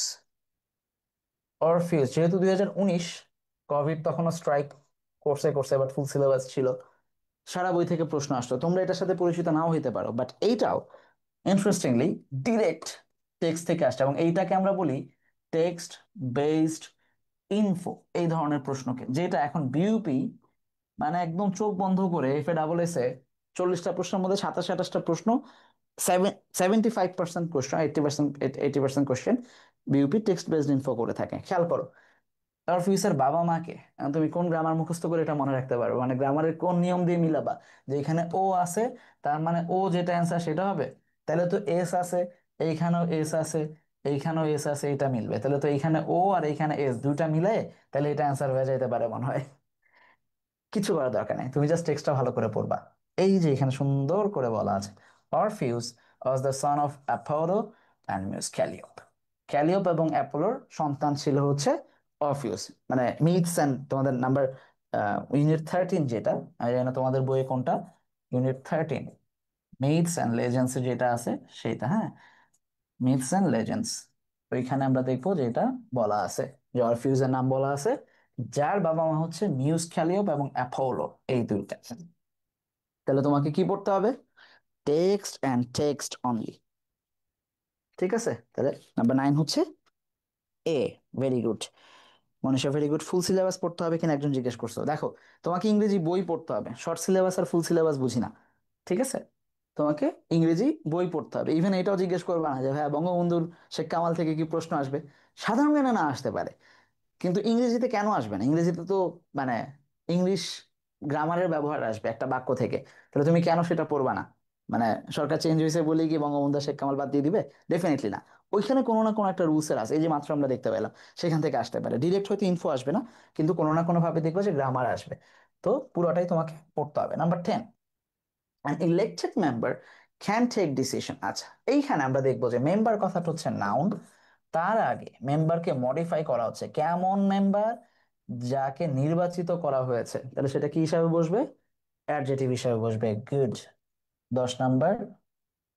অরফিউস যেহেতু 2019, কোভিড তখনও স্ট্রাইক করছে করছে, বাট ফুল সিলেবাস ছিল, সারা বই থেকে প্রশ্ন আসতো। তোমরা এটার সাথে পরিচিত নাও হইতে পারো, বাট এইটাও ইন্টারেস্টিংলি ডিরেক্ট টেক্সট থেকে আসছে, এবং এইটাকে আমরা বলি টেক্সট বেসড ইনফো। এই ধরনের প্রশ্নকে, যেটা এখন বিইউপি মানে একদম চোখ বন্ধ করে FA এ 40টা প্রশ্নের মধ্যে 27-28টা প্রশ্ন, 75% question, 80% question BUP text based info করে থাকে। খেয়াল করো, তার ফিউচার বাবা মাকে তুমি কোন গ্রামার মুখস্থ করে এটা মনে রাখতে পারো? মানে গ্রামারের কোন নিয়ম দিয়ে মিলাবা যে এখানে ও আছে, তার মানে ও যেটা অ্যান্সার সেটা হবে? তাহলে তো এস আছে, এইখানেও এস আছে, এইখানেও এস আছে, এটা মিলবে। তাহলে তো এইখানে ও আর এইখানে এস দুইটা মিলে তাহলে এটা অ্যান্সার হয়ে যাইতে পারে মনে হয়। কিছু করার দরকার নেই, তুমি জাস্ট টেক্সটটা ভালো করে পড়বা। এই যে এখানে সুন্দর করে বলা আছে, Orpheus was the son of Apollo and muse Calliope. Calliope এবং অ্যাপোলোর সন্তান ছিল হচ্ছে অরফিউস। মানে মিথস অ্যান্ড, তোমাদের নাম্বার ইউনিট 13 যেটা, আমি জানি না তোমাদের বইয়ে কোনটা, ইউনিট 13 মিথস অ্যান্ড লেজেন্ডস যেটা আছে সেটা, হ্যাঁ, মিথস অ্যান্ড লেজেন্ডস, ওইখানে আমরা দেখবো যে এটা বলা আছে যে অরফিউজের নাম বলা আছে, যার বাবা মা হচ্ছে মিউস ক্যালিওপ এবং অ্যাপোলো, এই দুইটা। তাহলে তোমাকে কি পড়তে হবে? Text and text only. ঠিক আছে, তাহলে নাম্বার 9 হচ্ছে A. Very good Manisha, very good. Full syllabus পড়তে হবে কিনা একজন জিজ্ঞেস করছো, দেখো তোমাকে ইংরেজি বই পড়তে হবে, শর্ট সিলেবাস আর ফুল সিলেবাস বুঝি না, ঠিক আছে? তোমাকে ইংরেজি বই পড়তে হবে। ইভেন এটাও জিজ্ঞেস করবে না যে ভাই বঙ্গবন্ধুর শেখ কামাল থেকে কি প্রশ্ন আসবে, সাধারণ জ্ঞানে না আসতে পারে, কিন্তু ইংরেজিতে কেন আসবে না? ইংরেজিতে তো মানে ইংলিশ গ্রামারের ব্যবহার আসবে একটা বাক্য থেকে, তাহলে তুমি কেন সেটা পড়বা না? মানে সরকার চেঞ্জ হয়েছে বলে কি বঙ্গবন্ধু আর শেখ কামাল বাদ দিয়ে দিবে? ডেফিনেটলি না। ওইখানে কোনো না কোনো একটা রুলসের আছে, এই যে মাত্র আমরা দেখতে পেলাম, সেখান থেকে আসতে পারে। ডিরেক্ট হয়তো ইনফো আসবে না, কিন্তু কোনো না কোনো ভাবে দেখবো যে গ্রামার আসবে। তো পুরোটাই তোমাকে পড়তে হবে। Number 10, an elected member can take decision। আচ্ছা, এইখানে আমরা দেখবো যে মেম্বার কথাটা হচ্ছে নাউন, তার আগে মেম্বারকে মডিফাই করা হচ্ছে, কেমন মেম্বার? যাকে নির্বাচিত করা হয়েছে, তাহলে সেটা কি হিসাবে বসবে? অ্যাডজেটিভ হিসাবে বসবে। গুড। 10 number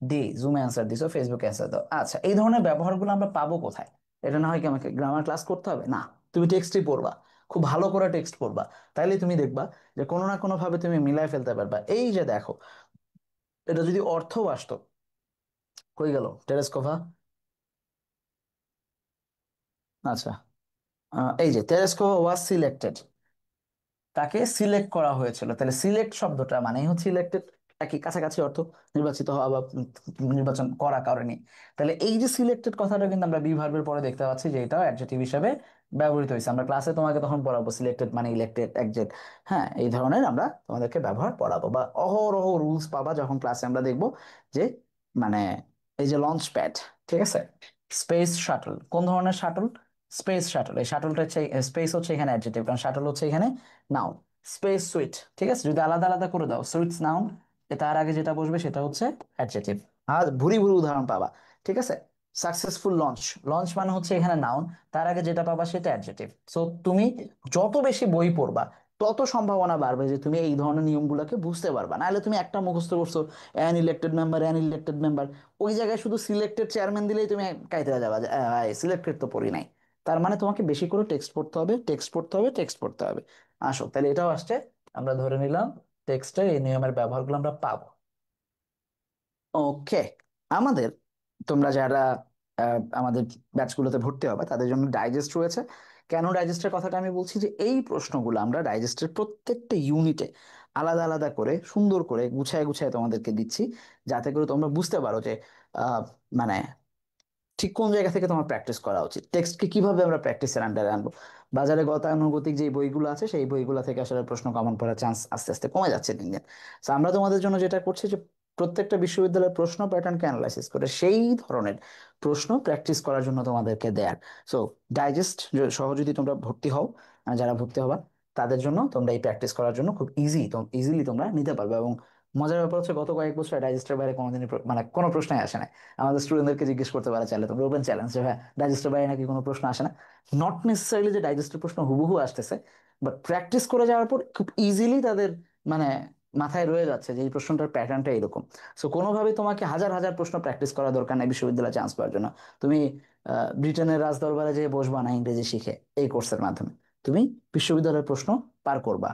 D. জুমে অ্যান্সার দিছো, ফেসবুকে অ্যান্সার দাও। আচ্ছা, এই ধরনের ব্যবহারগুলো আমরা পাবো কোথায়? এটা না হয় কি আমাকে গ্রামার ক্লাস করতে হবে না, তুমি টেক্সটই পড়বা, খুব ভালো করে টেক্সট পড়বা, তাইলে তুমি দেখবা যে কোনো না কোনো ভাবে তুমি মিলাই ফেলতে পারবা। এই যে দেখো, এটা যদি অর্থ আসতো, কই গেল টেরেস্কোভা? আচ্ছা, এই যে তেরেস্কোভা ওয়াজ সিলেক্টেড, তাকে সিলেক্ট করা হয়েছিল, তাহলে সিলেক্ট শব্দটা মানেই হচ্ছে ইলেক্টেড, একই কাছাকাছি অর্থ, নির্বাচিত হওয়া বা নির্বাচন করা কারণে। তাহলে এই যে সিলেক্টেড কথাটা কিন্তু আমরা বি ভার্বের পরে দেখতে পাচ্ছি যে এটাও অ্যাডজেক্টিভ হিসেবে ব্যবহৃত হয়েছে। আমরা ক্লাসে তোমাকে তখন পড়াবো সিলেক্টেড মানে ইলেক্টেড, অ্যাডজেক্ট, হ্যাঁ, এই ধরনের আমরা তোমাদেরকে ব্যবহার পড়াবো, বা অহরহ রুলস পাবা যখন ক্লাসে আমরা দেখবো যে মানে এই যে লঞ্চ প্যাড, ঠিক আছে, স্পেস শাটল, কোন ধরনের শাটল? Space shuttle. এই শাটলটা হচ্ছে, স্পেস হচ্ছে এখানে অ্যাডজেক্টিভ, কারণ শাটল হচ্ছে এখানে নাউন। স্পেস সুইট, ঠিক আছে, যদি আলাদা আলাদা করে দাও, সুইটস নাউন, তার আগে যেটা বসবে সেটা হচ্ছে অ্যাডজেক্টিভ। আর ভুরি ভুরি উদাহরণ পাবা, ঠিক আছে। সাকসেসফুল লঞ্চ, লঞ্চ মানে হচ্ছে এখানে নাউন, তার আগে যেটা পাবা সেটা অ্যাডজেক্টিভ। সো তুমি যত বেশি বই পড়বা, তত সম্ভাবনা বাড়বে যে তুমি এই ধরনের নিয়মগুলোকে বুঝতে পারবা। নাহলে তুমি একটা মুখস্থ করছো, an elected member, an elected member, ওই জায়গায় শুধু সিলেক্টেড চেয়ারম্যান দিলেই তুমি কাইতে যাবা যে সিলেক্টেড তো পড়ি নাই। তার মানে তোমাকে বেশি করে টেক্সট পড়তে হবে, টেক্সট পড়তে হবে, টেক্সট পড়তে হবে। আসো, তাহলে এটাও আসছে, আমরা ধরে নিলাম টেক্সটে এই নিয়মের ব্যবহারগুলো আমরা পাবো। ওকে, আমাদের, তোমরা যারা আমাদের ব্যাচগুলোতে ভর্তি হবে তাদের জন্য ডাইজেস্ট রয়েছে। কেন ডাইজেস্টের কথাটা আমি বলছি, যে এই প্রশ্নগুলো আমরা ডাইজেস্টের প্রত্যেকটা ইউনিটে আলাদা আলাদা করে সুন্দর করে গুছায় গুছায় তোমাদেরকে দিচ্ছি, যাতে করে তোমরা বুঝতে পারো যে আহ, মানে ঠিক কোন জায়গা থেকে তোমার প্র্যাকটিস করা উচিত, টেক্সটকে কিভাবে আমরা প্র্যাকটিসের আন্ডারে আনবো। বাজারে গতানুগতিক যে বইগুলো আছে সেই বইগুলো থেকে আসলে প্রশ্ন কমন পড়ার চান্স আস্তে আস্তে কমে যাচ্ছে দিন দিন। তো আমরা তোমাদের জন্য যেটা করছি যে প্রত্যেকটা বিশ্ববিদ্যালয়ের প্রশ্ন প্যাটার্নকে অ্যানালাইসিস করে সেই ধরনের প্রশ্ন প্র্যাকটিস করার জন্য তোমাদেরকে দেয়ার। সো ডাইজেস্ট সহ যদি তোমরা ভর্তি হও, যারা ভর্তি হবা তাদের জন্য তোমরা এই প্র্যাকটিস করার জন্য খুব ইজিলি তোমরা নিতে পারবে। এবং মজার ব্যাপার হচ্ছে গত কয়েক বছর ডাইজেস্টের বাইরে কোনোদিনই মানে কোনো প্রশ্নই আসে না। আমাদের স্টুডেন্টদেরকে জিজ্ঞেস করতে পারা, চাইলে তোমরা ওপেন চ্যালেঞ্জ যে হ্যাঁ ডাইজেস্টের বাইরে নাকি কোনো প্রশ্ন আসে না। নট নেসেসারিলি যে ডাইজেস্টের প্রশ্ন হুবহু আসতেছে, বাট প্র্যাকটিস করে যাওয়ার পর খুব ইজিলি তাদের মানে মাথায় রয়ে যাচ্ছে যে এই প্রশ্নটার প্যাটার্নটা এরকম। সো কোনোভাবেই তোমাকে হাজার হাজার প্রশ্ন প্র্যাকটিস করা দরকার নাই বিশ্ববিদ্যালয়ে চান্স পাওয়ার জন্য। তুমি ব্রিটেনের রাজদরবারে যে বসবা না ইংরেজি শিখে এই কোর্সের মাধ্যমে, তুমি বিশ্ববিদ্যালয়ের প্রশ্ন পার করবা,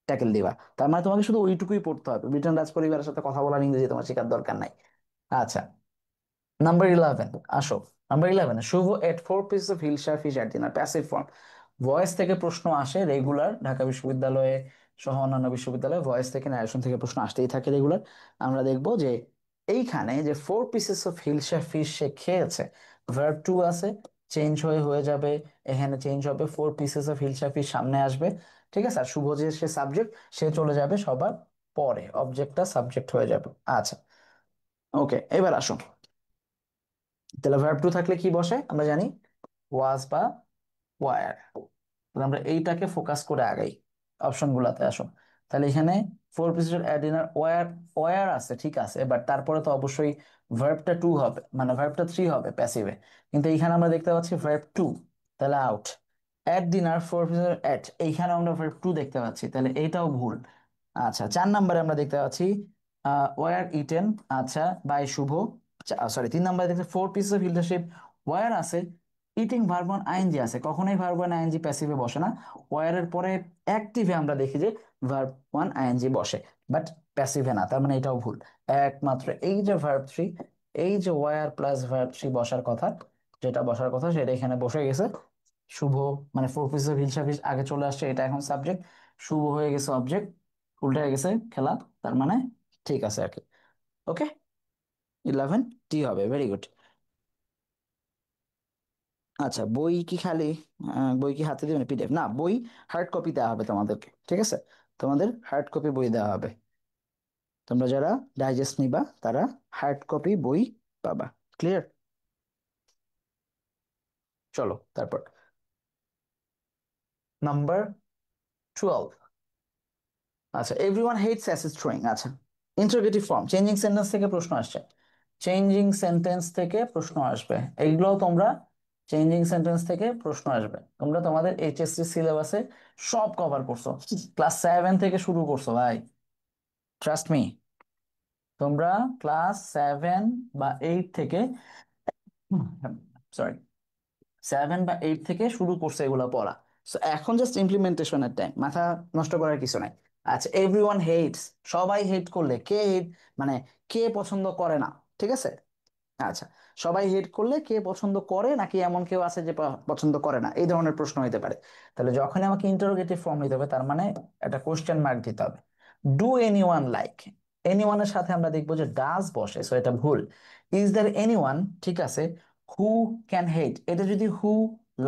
ট্যাকেল দিবা। তার মানে তোমাকে শুধু ওইটুকুই পড়তে হবে, ব্রিটেন রাজ পরিবারের সাথে কথা বলার ইংরেজি তোমার শেখার দরকার নাই। আচ্ছা, নাম্বার 11, আসো। Number 11, Shubho ate 4 piece of hilsa fish at dinner, passive form. Voice থেকে প্রশ্ন আসে রেগুলার, ঢাকা বিশ্ববিদ্যালয়ে সহ অন্যান্য বিশ্ববিদ্যালয়ে ভয়েস থেকে ন্যারেশন থেকে প্রশ্ন আসতেই থাকে রেগুলার। আমরা দেখবো যে এইখানে যে 4 পিসেস অফ হিলসা ফিশ সে খেয়েছে, ভার্ব টু আছে, চেঞ্জ হয়ে হয়ে যাবে, এখানে চেঞ্জ হবে 4 পিসেস অফ হিলসা ফিশ সামনে আসবে, ঠিক আছে। আর শুভ যে সে সাবজেক্ট, সে চলে যাবে সবার পরে, অবজেক্টটা সাবজেক্ট হয়ে যাবে। আচ্ছা, ওকে, এবার আসো। তাহলে ভার্ব টু থাকলে কি বসে আমরা জানি, ওয়াজ বা ওয়ার। তাহলে আমরা এইটাকে ফোকাস করে আগাই, অপশন গুলাতে আসো। তাহলে এখানে ফোর পিসের অ্যাট ডিনার ওয়ার, ওয়ার আছে ঠিক আছে, বাট তারপরে তো অবশ্যই ভার্বটা টু হবে, মানে ভার্বটা থ্রি হবে প্যাসিভে, কিন্তু এইখানে আমরা দেখতে পাচ্ছি ভার্ব টু, তাহলে আউট। অ্যাট ডিনার ফোর পিসের অ্যাট, এইখানে আমরা ভার্ব টু দেখতে পাচ্ছি, তাহলে এইটাও ভুল। আচ্ছা, 4 নম্বরে আমরা দেখতে পাচ্ছি ওয়ার ইটেন, আচ্ছা বাই শুভ, সরি 3 নম্বরে দেখতে four pieces of leadership, were আছে, ইটিং ভার্ব ওয়ান আইএনজি আছে, কখনোই ভার্ব ওয়ান আইএনজি প্যাসিভে বসে না। ওয়ার এর পরে অ্যাক্টিভে আমরা দেখি যে ভার্ব ওয়ান আইএনজি বসে, বাট প্যাসিভে না, তার মানে এটাও ভুল। একমাত্র এই যে ভার্ব থ্রি, এই যে ওয়ার প্লাস ভার্ব থ্রি বসার কথা, যেটা বসার কথা সেটা এখানে বসে গেছে। শুভ, মানে ফোর পিসেস অফ হিলসাফিস আগে চলে আসছে, এটা এখন সাবজেক্ট, শুভ হয়ে গেছে অবজেক্ট, উল্টে গেছে খেলা, তার মানে ঠিক আছে আর কি। ওকে, 11 টি হবে, ভেরি গুড। আচ্ছা, বই কি খালি, বই কি হাতে দিবেন পিডিএফ না, বই হার্ড কপি দেওয়া হবে তোমাদেরকে, ঠিক আছে, তোমাদের হার্ড কপি বই দেওয়া হবে, তোমরা যারা ডাইজেস্ট নিবা তারা হার্ড কপি বই পাবা। ক্লিয়ার? চলো তারপর নাম্বার 12। আচ্ছা, এভরিওয়ান হেটস অ্যাসিস্ট, আচ্ছা ইন্টারোগেটিভ ফর্ম, চেঞ্জিং সেন্টেন্স থেকে প্রশ্ন আসছে, চেঞ্জিং সেন্টেন্স থেকে প্রশ্ন আসবে, এইগুলো তোমরা চেঞ্জিং সেন্টেন্স থেকে প্রশ্ন আসবে, তোমরা তোমাদের এইচএসসি সিলেবাসে সব কভার করছো, ক্লাস 7 থেকে শুরু করছো ভাই, ট্রাস্ট মি, তোমরা ক্লাস 7 বা 8 থেকে, সরি 7 বা 8 থেকে শুরু করছে এগুলো পড়া। সো এখন জাস্ট ইমপ্লিমেন্টেশনের টাইম, মাথা নষ্ট করার কিছু নাই। আচ্ছা, এভরিওয়ান হেটস, সবাই হেট করলে কে হেট, মানে কে পছন্দ করে না, ঠিক আছে। আচ্ছা, সবাই হেট করলে কে পছন্দ করে, নাকি এমন কেউ আছে যে পছন্দ করে না, এই ধরনের প্রশ্ন হতে পারে। তাহলে যখন আমাকে ইন্টারোগেটিভ ফর্ম নিতে হবে, তার মানে একটা কোশ্চেন মার্ক দিতে হবে। ডু এনিওয়ান লাইক, এনিওয়ানের সাথে আমরা দেখবো যে ডাজ বসে, সো এটা ভুল। ইজ দেয়ার এনিওয়ান, ঠিক আছে। হু ক্যান হেট, এটা যদি হু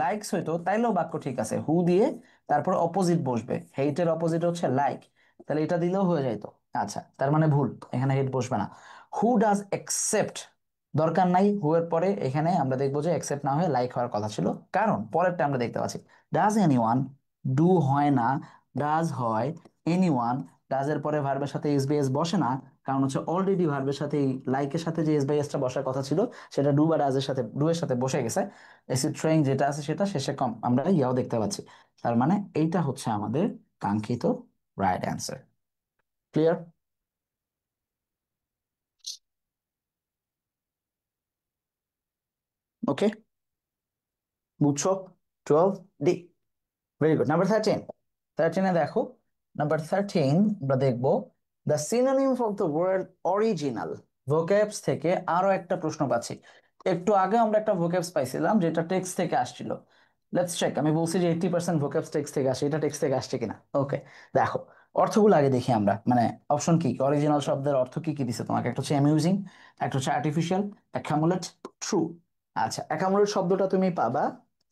লাইকস হইতো তাইলেও বাক্য ঠিক আছে, হু দিয়ে তারপর অপোজিট বসবে, হেইটের অপোজিট হচ্ছে লাইক, তাহলে এটা দিলেও হয়ে যাইতো। আচ্ছা, তার মানে ভুল, এখানে হেট বসবে না। হু ডাজ একসেপ্ট, দরকার নাই হু এর পরে, এখানে আমরা দেখবো যে অ্যাকসেপ্ট না হয়ে লাইক হওয়ার কথা ছিল, কারণ পরেরটা আমরা দেখতে পাচ্ছি ডাজ এনিওয়ান, ডু হয় না, ডাজ হয়, এনিওয়ান, ডাজ এর পরে ভার্বের সাথে এসবিএস বসে না, কারণ হচ্ছে অলরেডি ভার্বের সাথে লাইকের সাথে যে এসবিএসটা বসার কথা ছিল সেটা ডু বা ডাজের সাথে, ডু এর সাথে বসে গেছে, এসি ট্রেইং যেটা আছে সেটা শেষে কম আমরা ইয়াও দেখতে পাচ্ছি, তার মানে এইটা হচ্ছে আমাদের কাঙ্ক্ষিত রাইট অ্যান্সার। ক্লিয়ার? ওকে, বুঝছো? 12 ডি, ভেরি গুড। নাম্বার 13, 13-এ দেখো, নাম্বার 13 আমরা দেখবো the synonym of the word original, vocabs থেকে আরো একটা প্রশ্ন পাচ্ছি। একটু আগে আমরা একটা ভোক্যাবস পাইছিলাম যেটা টেক্সট থেকে আসছিল, লেটস চেক, আমি বলছি যে 80% ভোক্যাবস টেক্সট থেকে আসে, এটা টেক্সট থেকে আসছে কিনা। ওকে, দেখো অর্থগুলো আগে দেখি আমরা, মানে অপশন কি অরিজিনাল শব্দের অর্থ কি কি দিছে তোমাকে, একটা হচ্ছে অ্যামিউজিং, একটা হচ্ছে আর্টিফিশিয়াল, অ্যাকামুলেট, ট্রু। আচ্ছা, অ্যাকামুলেট শব্দটা তুমি পাবা,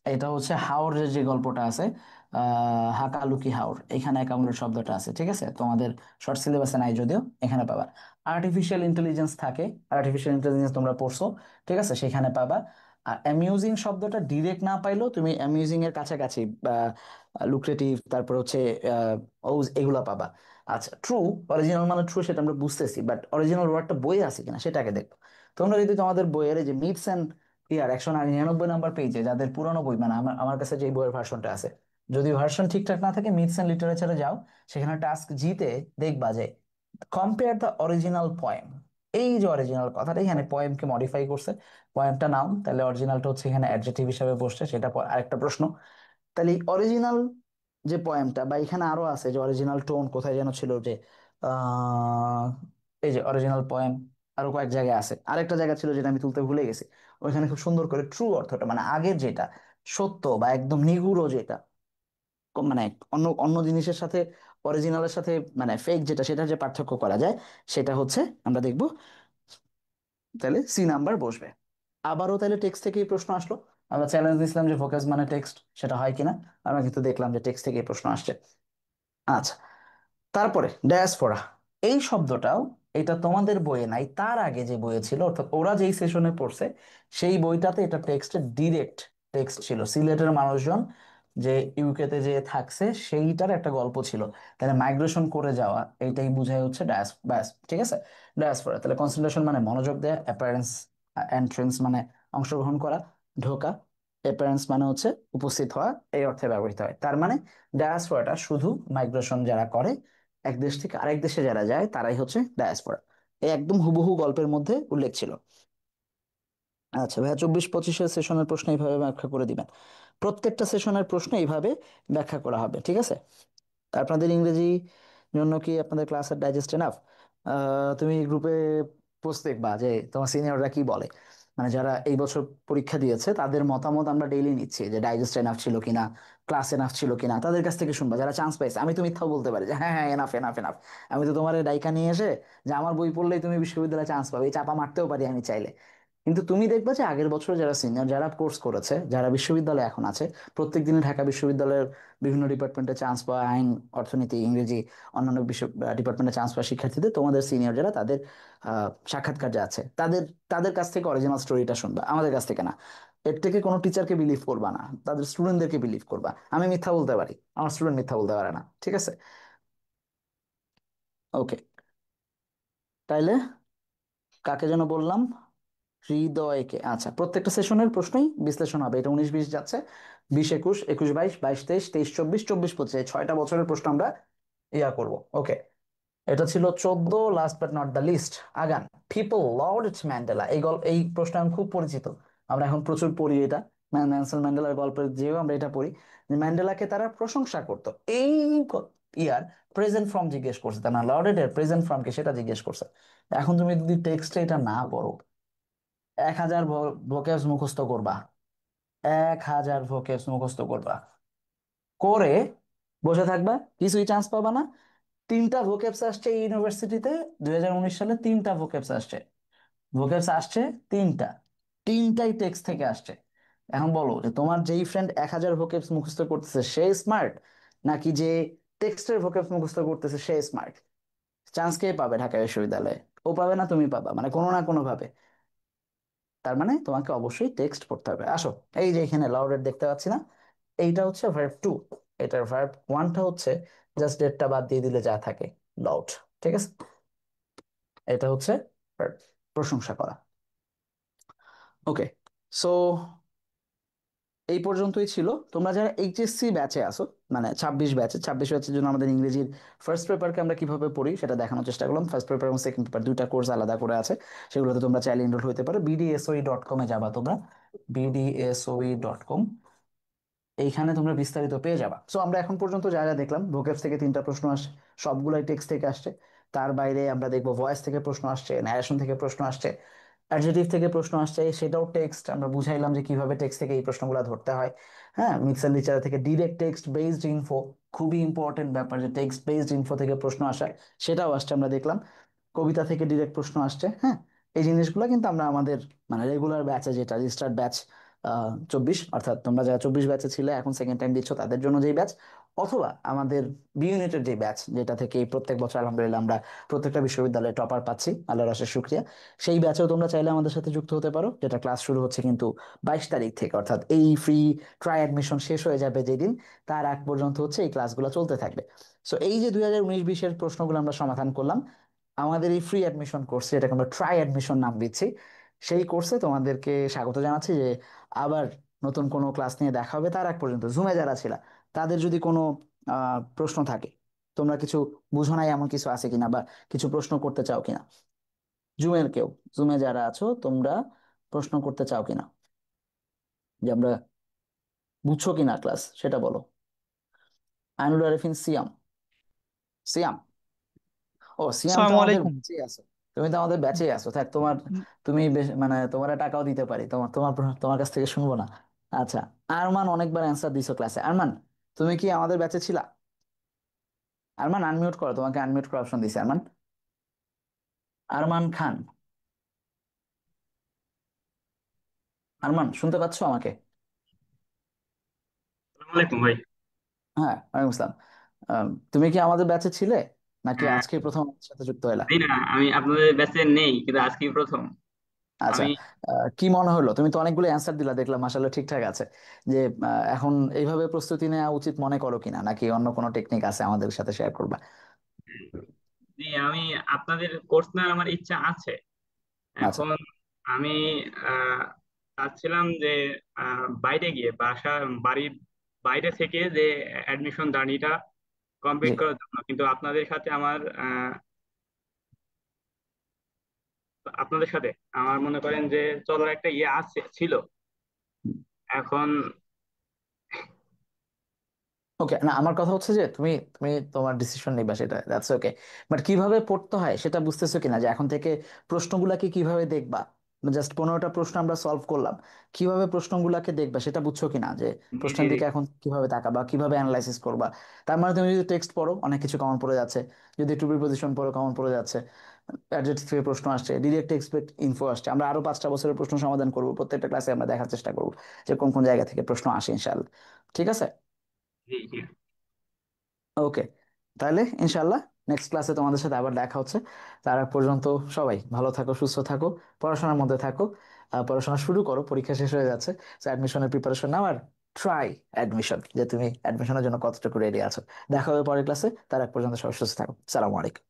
এটা হচ্ছে হাওরের যে গল্পটা আছে, হাকালুকি হাওর, এখানে অ্যাকাউন্টের শব্দটা আছে, ঠিক আছে, তোমাদের শর্ট সিলেবাসে নাই যদিও, এখানে পাবা। আর্টিফিশিয়াল ইন্টেলিজেন্স থাকে, আর্টিফিশিয়াল ইন্টেলিজেন্স তোমরা পড়ছো, ঠিক আছে, সেখানে পাবা। আর অ্যামিউজিং শব্দটা ডিরেক্ট না পাইলেও তুমি অ্যামিউজিং এর কাছাকাছি বা লুক্রেটিভ, তারপর হচ্ছে ওজ, এগুলা পাবা। আচ্ছা, ট্রু, অরিজিনাল মানে ট্রু সেটা আমরা বুঝতেছি, বাট অরিজিনাল ওয়ার্ডটা বইয়ে আছে কিনা সেটাকে দেখো। তোমরা যদি তোমাদের বইয়ের এই যে মিথস এন্ড ইয়ার 199 নম্বর পেজে, যাদের পুরনো বই, মানে আমার আমার কাছে যে বইয়ের ভার্সনটা আছে, যদি ভার্সন ঠিকঠাক না থাকে মিথস এন্ড লিটারেচারে যাও, সেখানে টাস্ক জিতে দেখবা যে কম্পেয়ার দ্য অরিজিনাল পয়েম, এই যে অরিজিনাল কথাটা এখানে পয়েমকে মডিফাই করছে, পয়েমটা নাও, তাহলে অরিজিনালটা হচ্ছে এখানে অ্যাডজেক্টিভ হিসাবে বসছে, সেটা আরেকটা প্রশ্ন। তাহলে অরিজিনাল যে পয়েমটা, বা এখানে আরো আছে যে অরিজিনাল টোন কোথায় যেন ছিল, যে আহ এই যে অরিজিনাল পয়েম আরো কয়েক জায়গায় আছে, আরেকটা জায়গা ছিল যেটা আমি তুলতে ভুলে গেছি, ওইখানে খুব সুন্দর করে ট্রু অর্থটা, মানে আগের যেটা সত্য বা একদম নিগূঢ় যেটা, মানে অন্য অন্য জিনিসের সাথে অরিজিনালের সাথে মানে ফেক যেটা, সেটা যে পার্থক্য করা যায়, সেটা হচ্ছে আমরা দেখব, তাহলে সি নাম্বার বসবে। আবারও তাহলে টেক্সট থেকেই প্রশ্ন আসলো, আমরা চ্যালেঞ্জ দিয়েছিলাম যে ফোকাস মানে টেক্সট, সেটা হয় কিনা, আমরা কিন্তু দেখলাম যে টেক্সট থেকেই প্রশ্ন আসছে। আচ্ছা, তারপরে ডায়াসপোরা, এই শব্দটাও, এটা তোমাদের বইয়ে নাই, তার আগে যে বইয়ে ছিল, অর্থাৎ ওরা যেই সেশনে পড়ছে সেই বইটাতে এটা টেক্সটের ডিরেক্ট টেক্সট ছিল, সিলেটের মানুষজন যে ইউকেতে যে থাকছে সেইটার একটা গল্প ছিল। তাহলে মাইগ্রেশন করে যাওয়া এইটাই বোঝায় হচ্ছে ব্যাস, ঠিক আছে। ডায়াসপোরা, তাহলে কনসেন্ট্রেশন মানে মনোযোগ দেয়া, অ্যাপারেন্স এন্ট্রেন্স মানে অংশগ্রহণ করা, ঢোকা, অ্যাপারেন্স মানে হচ্ছে উপস্থিত হওয়া, এই অর্থে ব্যবহৃত হয়। তার মানে ডায়াসপোরাটা শুধু মাইগ্রেশন যারা করে, এক দেশ থেকে আরেক দেশে যারা যায় তারাই হচ্ছে ডায়াসপোরা। এই একদম হুবহু গল্পের মধ্যে উল্লেখ ছিল। আচ্ছা ভাইয়া, 24-25-এর সেশনের প্রশ্ন এইভাবে ব্যাখ্যা করে দিবেন। প্রত্যেকটা সেশনের প্রশ্ন এইভাবে ব্যাখ্যা করা হবে, ঠিক আছে। আপনাদের ইংরেজি জন্য কি আপনাদের ক্লাসের ডাইজেস্ট এনাফ? তুমি গ্রুপে পোস্ট দেখবা যে তোমার সিনিয়ররা কি বলে, মানে যারা এই বছর পরীক্ষা দিয়েছে তাদের মতামত আমরা ডেইলি নিচ্ছি, যে ডাইজেস্ট এনাফ ছিল কিনা, ক্লাস এনাফ ছিল কিনা, তাদের কাছ থেকে শুনবা যারা চান্স পাইছে। আমি তো মিথ্যাও বলতে পারি যে হ্যাঁ হ্যাঁ এনাফ এনাফ এনাফ। আমি তো তোমার ডাইকা নিয়ে এসে যে আমার বই পড়লেই তুমি বিশ্ববিদ্যালয়ে চান্স পাবে এই চাপা মারতেও পারি আমি চাইলে। কিন্তু তুমি দেখবে যে আগের বছর যারা সিনিয়র, যারা কোর্স করেছে, যারা বিশ্ববিদ্যালয়ে এখন আছে, প্রত্যেক দিনে ঢাকা বিশ্ববিদ্যালয়ের বিভিন্ন ডিপার্টমেন্টে চান্স পাওয়া, আইন, অর্থনীতি, ইংরেজি, অন্যান্য বিশ্ব ডিপার্টমেন্টে চান্স পাওয়া শিক্ষার্থীদের, তোমাদের সিনিয়র যারা তাদের সাক্ষাৎকার যা আছে, তাদের তাদের কাছ থেকে অরিজিনাল স্টোরিটা শুনবা, আমাদের কাছ থেকে না। এর থেকে কোনো টিচারকে বিলিভ করবা না, তাদের স্টুডেন্টদেরকে বিলিভ করবা। আমি মিথ্যা বলতে পারি, আমার স্টুডেন্ট মিথ্যা বলতে পারে না, ঠিক আছে। ওকে, তাইলে কাকে যেন বললাম, হৃদয়কে। আচ্ছা, প্রত্যেকটা সেশনের প্রশ্নই বিশ্লেষণ হবে। এটা 19-20 যাচ্ছে, 20-21, 21-22, 22-23, 23-24, 24-25, এই 6টা বছরের প্রশ্ন আমরা ইয়া করব। ওকে, এটা ছিল 14, last but not the least. Again. People loud Mandela, এই প্রশ্ন আমি খুব পরিচিত, আমরা এখন প্রচুর পড়ি এটা। নেলসন ম্যান্ডেলার গল্পের যেও আমরা এটা পড়ি, যে ম্যান্ডেলাকে তারা প্রশংসা করতো। এই ইয়ার প্রেজেন্ট ফর্ম জিজ্ঞেস করছে, তার না লাউডেড এর প্রেজেন্ট ফর্ম কি সেটা জিজ্ঞেস করছে। এখন তুমি যদি টেক্সটে এটা না পড়ো, 1000 ভোকেবস মুখস্থ করবা, 1000 ভোকেবস মুখস্থ করবা, করে বসে থাকবা, কিছুই চান্স পাবা না। 3টা ভোকেবস আসছে এই ইউনিভার্সিটিতে, 2019 সালে 3টা ভোকেবস আসছে। ভোকেবস আসছে 3টা, 3টাই টেক্সট থেকে আসছে। এখন বলো যে তোমার যেই ফ্রেন্ড 1000 ভোকেবস মুখস্থ করতেছে সে স্মার্ট, নাকি যে টেক্সটের ভোকেবস মুখস্থ করতেছে সে স্মার্ট? চান্স কে পাবে ঢাকা বিশ্ববিদ্যালয়ে? ও পাবে না তুমি পাবা, মানে কোনো না কোনো ভাবে। তার মানে তোমাকে অবশ্যই টেক্সট পড়তে হবে। আসো, এই যে এখানে লাউডের দেখতে পাচ্ছি না, এইটা হচ্ছে ভার্ব টু। এটার ভার্ব ওয়ানটা হচ্ছে জাস্ট ডেটটা বাদ দিয়ে দিলে যা থাকে, লাউড, ঠিক আছে। এটা হচ্ছে verb, প্রশংসা করা। ওকে, সো এই পর্যন্তই ছিল। তোমরা যারা এইচএসসি ব্যাচে আসো, মানে 26 ব্যাচের জন্য আমাদের ইংরেজির ফার্স্ট পেপারকে আমরা কিভাবে পড়ি সেটা দেখানোর চেষ্টা করলাম। ফার্স্ট পেপার এবং সেকেন্ড পেপার দুইটা কোর্স আলাদা করে আছে, সেগুলোতে তোমরা চাইলে এনরোল হতে পারো। bdsoi.com-এ যাবা তোমরা, bdsoi.com, এইখানে তোমরা বিস্তারিত পেয়ে যাবা। সো আমরা এখন পর্যন্ত যা যা দেখলাম, ভোকেবস থেকে 3টা প্রশ্ন আসে, সবগুলাই টেক্সট থেকে আসছে। তার বাইরে আমরা দেখবো ভয়েস থেকে প্রশ্ন আসছে, ন্যারেশন থেকে প্রশ্ন আসছে, অ্যাডজেক্টিভ থেকে প্রশ্ন আসছে, সেটাও টেক্সট। আমরা বুঝাইলাম যে কিভাবে টেক্সট থেকে এই প্রশ্নগুলো ধরতে হয়। হ্যাঁ, মিক্সার লিচার থেকে ডিরেক্ট টেক্সট বেসড ইনফো, খুবই ইম্পর্টেন্ট ব্যাপার যে টেক্সট বেসড ইনফো থেকে প্রশ্ন আসা, সেটাও আসছে আমরা দেখলাম। কবিতা থেকে ডিরেক্ট প্রশ্ন আসছে। হ্যাঁ, এই জিনিসগুলো কিন্তু আমরা আমাদের মানে রেগুলার ব্যাচে, যেটা রেজিস্টার্ড ব্যাচ 24, অর্থাৎ তোমরা যারা 24 ব্যাচে ছিলে এখন সেকেন্ড টাইম দিচ্ছ তাদের জন্য যেই ব্যাচ, অথবা আমাদের বি ইউনিটের যে ব্যাচ, যেটা থেকে এই প্রত্যেক বছর আলহামদুলিল্লাহ আমরা প্রত্যেকটা বিশ্ববিদ্যালয়ে টপার পাচ্ছি, আল্লাহর অশেষ শুক্রিয়া, সেই ব্যাচেও তোমরা চাইলে আমাদের সাথে যুক্ত হতে পারো। যেটা ক্লাস শুরু হচ্ছে কিন্তু 22 তারিখ থেকে, অর্থাৎ এই ফ্রি ট্রাই অ্যাডমিশন শেষ হয়ে যাবে যেদিন, তার আগ পর্যন্ত হচ্ছে এই ক্লাসগুলো চলতে থাকবে। সো এই যে 2019-20-এর প্রশ্নগুলো আমরা সমাধান করলাম আমাদের এই ফ্রি অ্যাডমিশন কোর্সে, এটাকে আমরা ট্রাই অ্যাডমিশন নাম দিচ্ছি, সেই কোর্সে তোমাদেরকে স্বাগত জানাচ্ছি। যে আবার নতুন কোনো ক্লাস নিয়ে দেখা হবে, তার আগ পর্যন্ত জুমে যারা ছিল তাদের যদি কোনো প্রশ্ন থাকে, তোমরা কিছু বুঝো নাই এমন কিছু আছে কিনা, বা কিছু প্রশ্ন করতে চাও কিনা, জুমের কেউ, জুমে যারা আছো তোমরা প্রশ্ন করতে চাও কিনা, যে আমরা বুঝছো কিনা ক্লাস সেটা বলো। আইনুল আরেফিন সিয়াম, সিয়াম, ও সিয়াম তো আসসালামু আমাদের আলাইকুম। ব্যাচেই আছো। তুমি তো আমাদের ব্যাচেই আছো, থাক তোমার, তুমি মানে তোমার টাকাও দিতে পারি, তোমার তোমার তোমার কাছ থেকে শুনবো না। আচ্ছা, আরমান অনেকবার অ্যান্সার দিছো ক্লাসে। আরমান, তুমি কি আমাদের ব্যাচে ছিলা? আরমান আনমিউট করো, তোমাকে আনমিউট করার অপশন দিছে। আরমান, আরমান খান, আরমান শুনতে পাচ্ছো আমাকে? আসসালামু আলাইকুম ভাই। হ্যাঁ, ওয়ালাইকুম আসসালাম। তুমি কি আমাদের ব্যাচে ছিলে, নাকি আহ, আজকে প্রথম আমাদের সাথে যুক্ত হলা? জি না, আমি আপনাদের ব্যাচে নেই, কিন্তু আজকেই প্রথম। আচ্ছা। আমি কি মনে হলো? তুমি তো অনেকগুলো অ্যান্সার দিলা, দেখলাম মাসাল্লাহ ঠিকঠাক আছে। যে এখন এইভাবে প্রস্তুতি নেওয়া উচিত মনে করো কিনা, নাকি অন্য কোনো টেকনিক আছে আমাদের সাথে শেয়ার করবা? জি, আমি আপনাদের কোর্স নেওয়ার আমার ইচ্ছা আছে। আচ্ছা। এখন আমি আহ, চাচ্ছিলাম যে বাইরে গিয়ে বাড়ির বাইরে থেকে যে অ্যাডমিশন জার্নিটা জি। কমপ্লিট করার জন্য, কিন্তু আপনাদের সাথে আমার মনে করেন যে চলার একটা ইয়ে আছে ছিল। এখন ওকে, না আমার কথা হচ্ছে যে তুমি তুমি তোমার ডিসিশন নিবা, সেটা দ্যাটস ওকে। বাট কিভাবে পড়তে হয় সেটা বুঝতেছো কিনা, যে এখন থেকে প্রশ্নগুলাকে কিভাবে দেখবা? জাস্ট 15টা প্রশ্ন আমরা সলভ করলাম, কিভাবে প্রশ্নগুলাকে দেখবা সেটা বুঝছো কিনা? যে জি জি প্রশ্নের জি দিকে এখন কিভাবে তাকাবা, কিভাবে অ্যানালাইসিস করবা। তার মানে তুমি যদি টেক্সট পড়ো অনেক কিছু কমন পড়ে যাচ্ছে, যদি টু বি পজিশন পড়ো কমন পড়ে যাচ্ছে, অ্যাডজেক্টিভ থেকে প্রশ্ন আসছে, ডিরেক্ট এক্সপেক্ট ইনফো আসছে। আমরা আরো 5টা বছরের প্রশ্ন সমাধান করবো, প্রত্যেকটা ক্লাসে আমরা দেখার চেষ্টা করবো যে কোন কোন জায়গা থেকে প্রশ্ন আসে ইনশাআল্লাহ। ঠিক আছে। জি জি। ওকে, তাহলে ইনশাল্লাহ নেক্সট ক্লাসে তোমাদের সাথে আবার দেখা হচ্ছে। তার আগ পর্যন্ত সবাই ভালো থাকো, সুস্থ থাকো, পড়াশোনার মধ্যে থাকো। পড়াশোনা শুরু করো, পরীক্ষা শেষ হয়ে যাচ্ছে। অ্যাডমিশনের প্রিপারেশন নাও, আর ট্রাই অ্যাডমিশন, যে তুমি অ্যাডমিশনের জন্য কতটুকু রেডি আছো। দেখা হবে পরের ক্লাসে, তার আগ পর্যন্ত সবাই সুস্থ থাকো। সালামু আলাইকুম।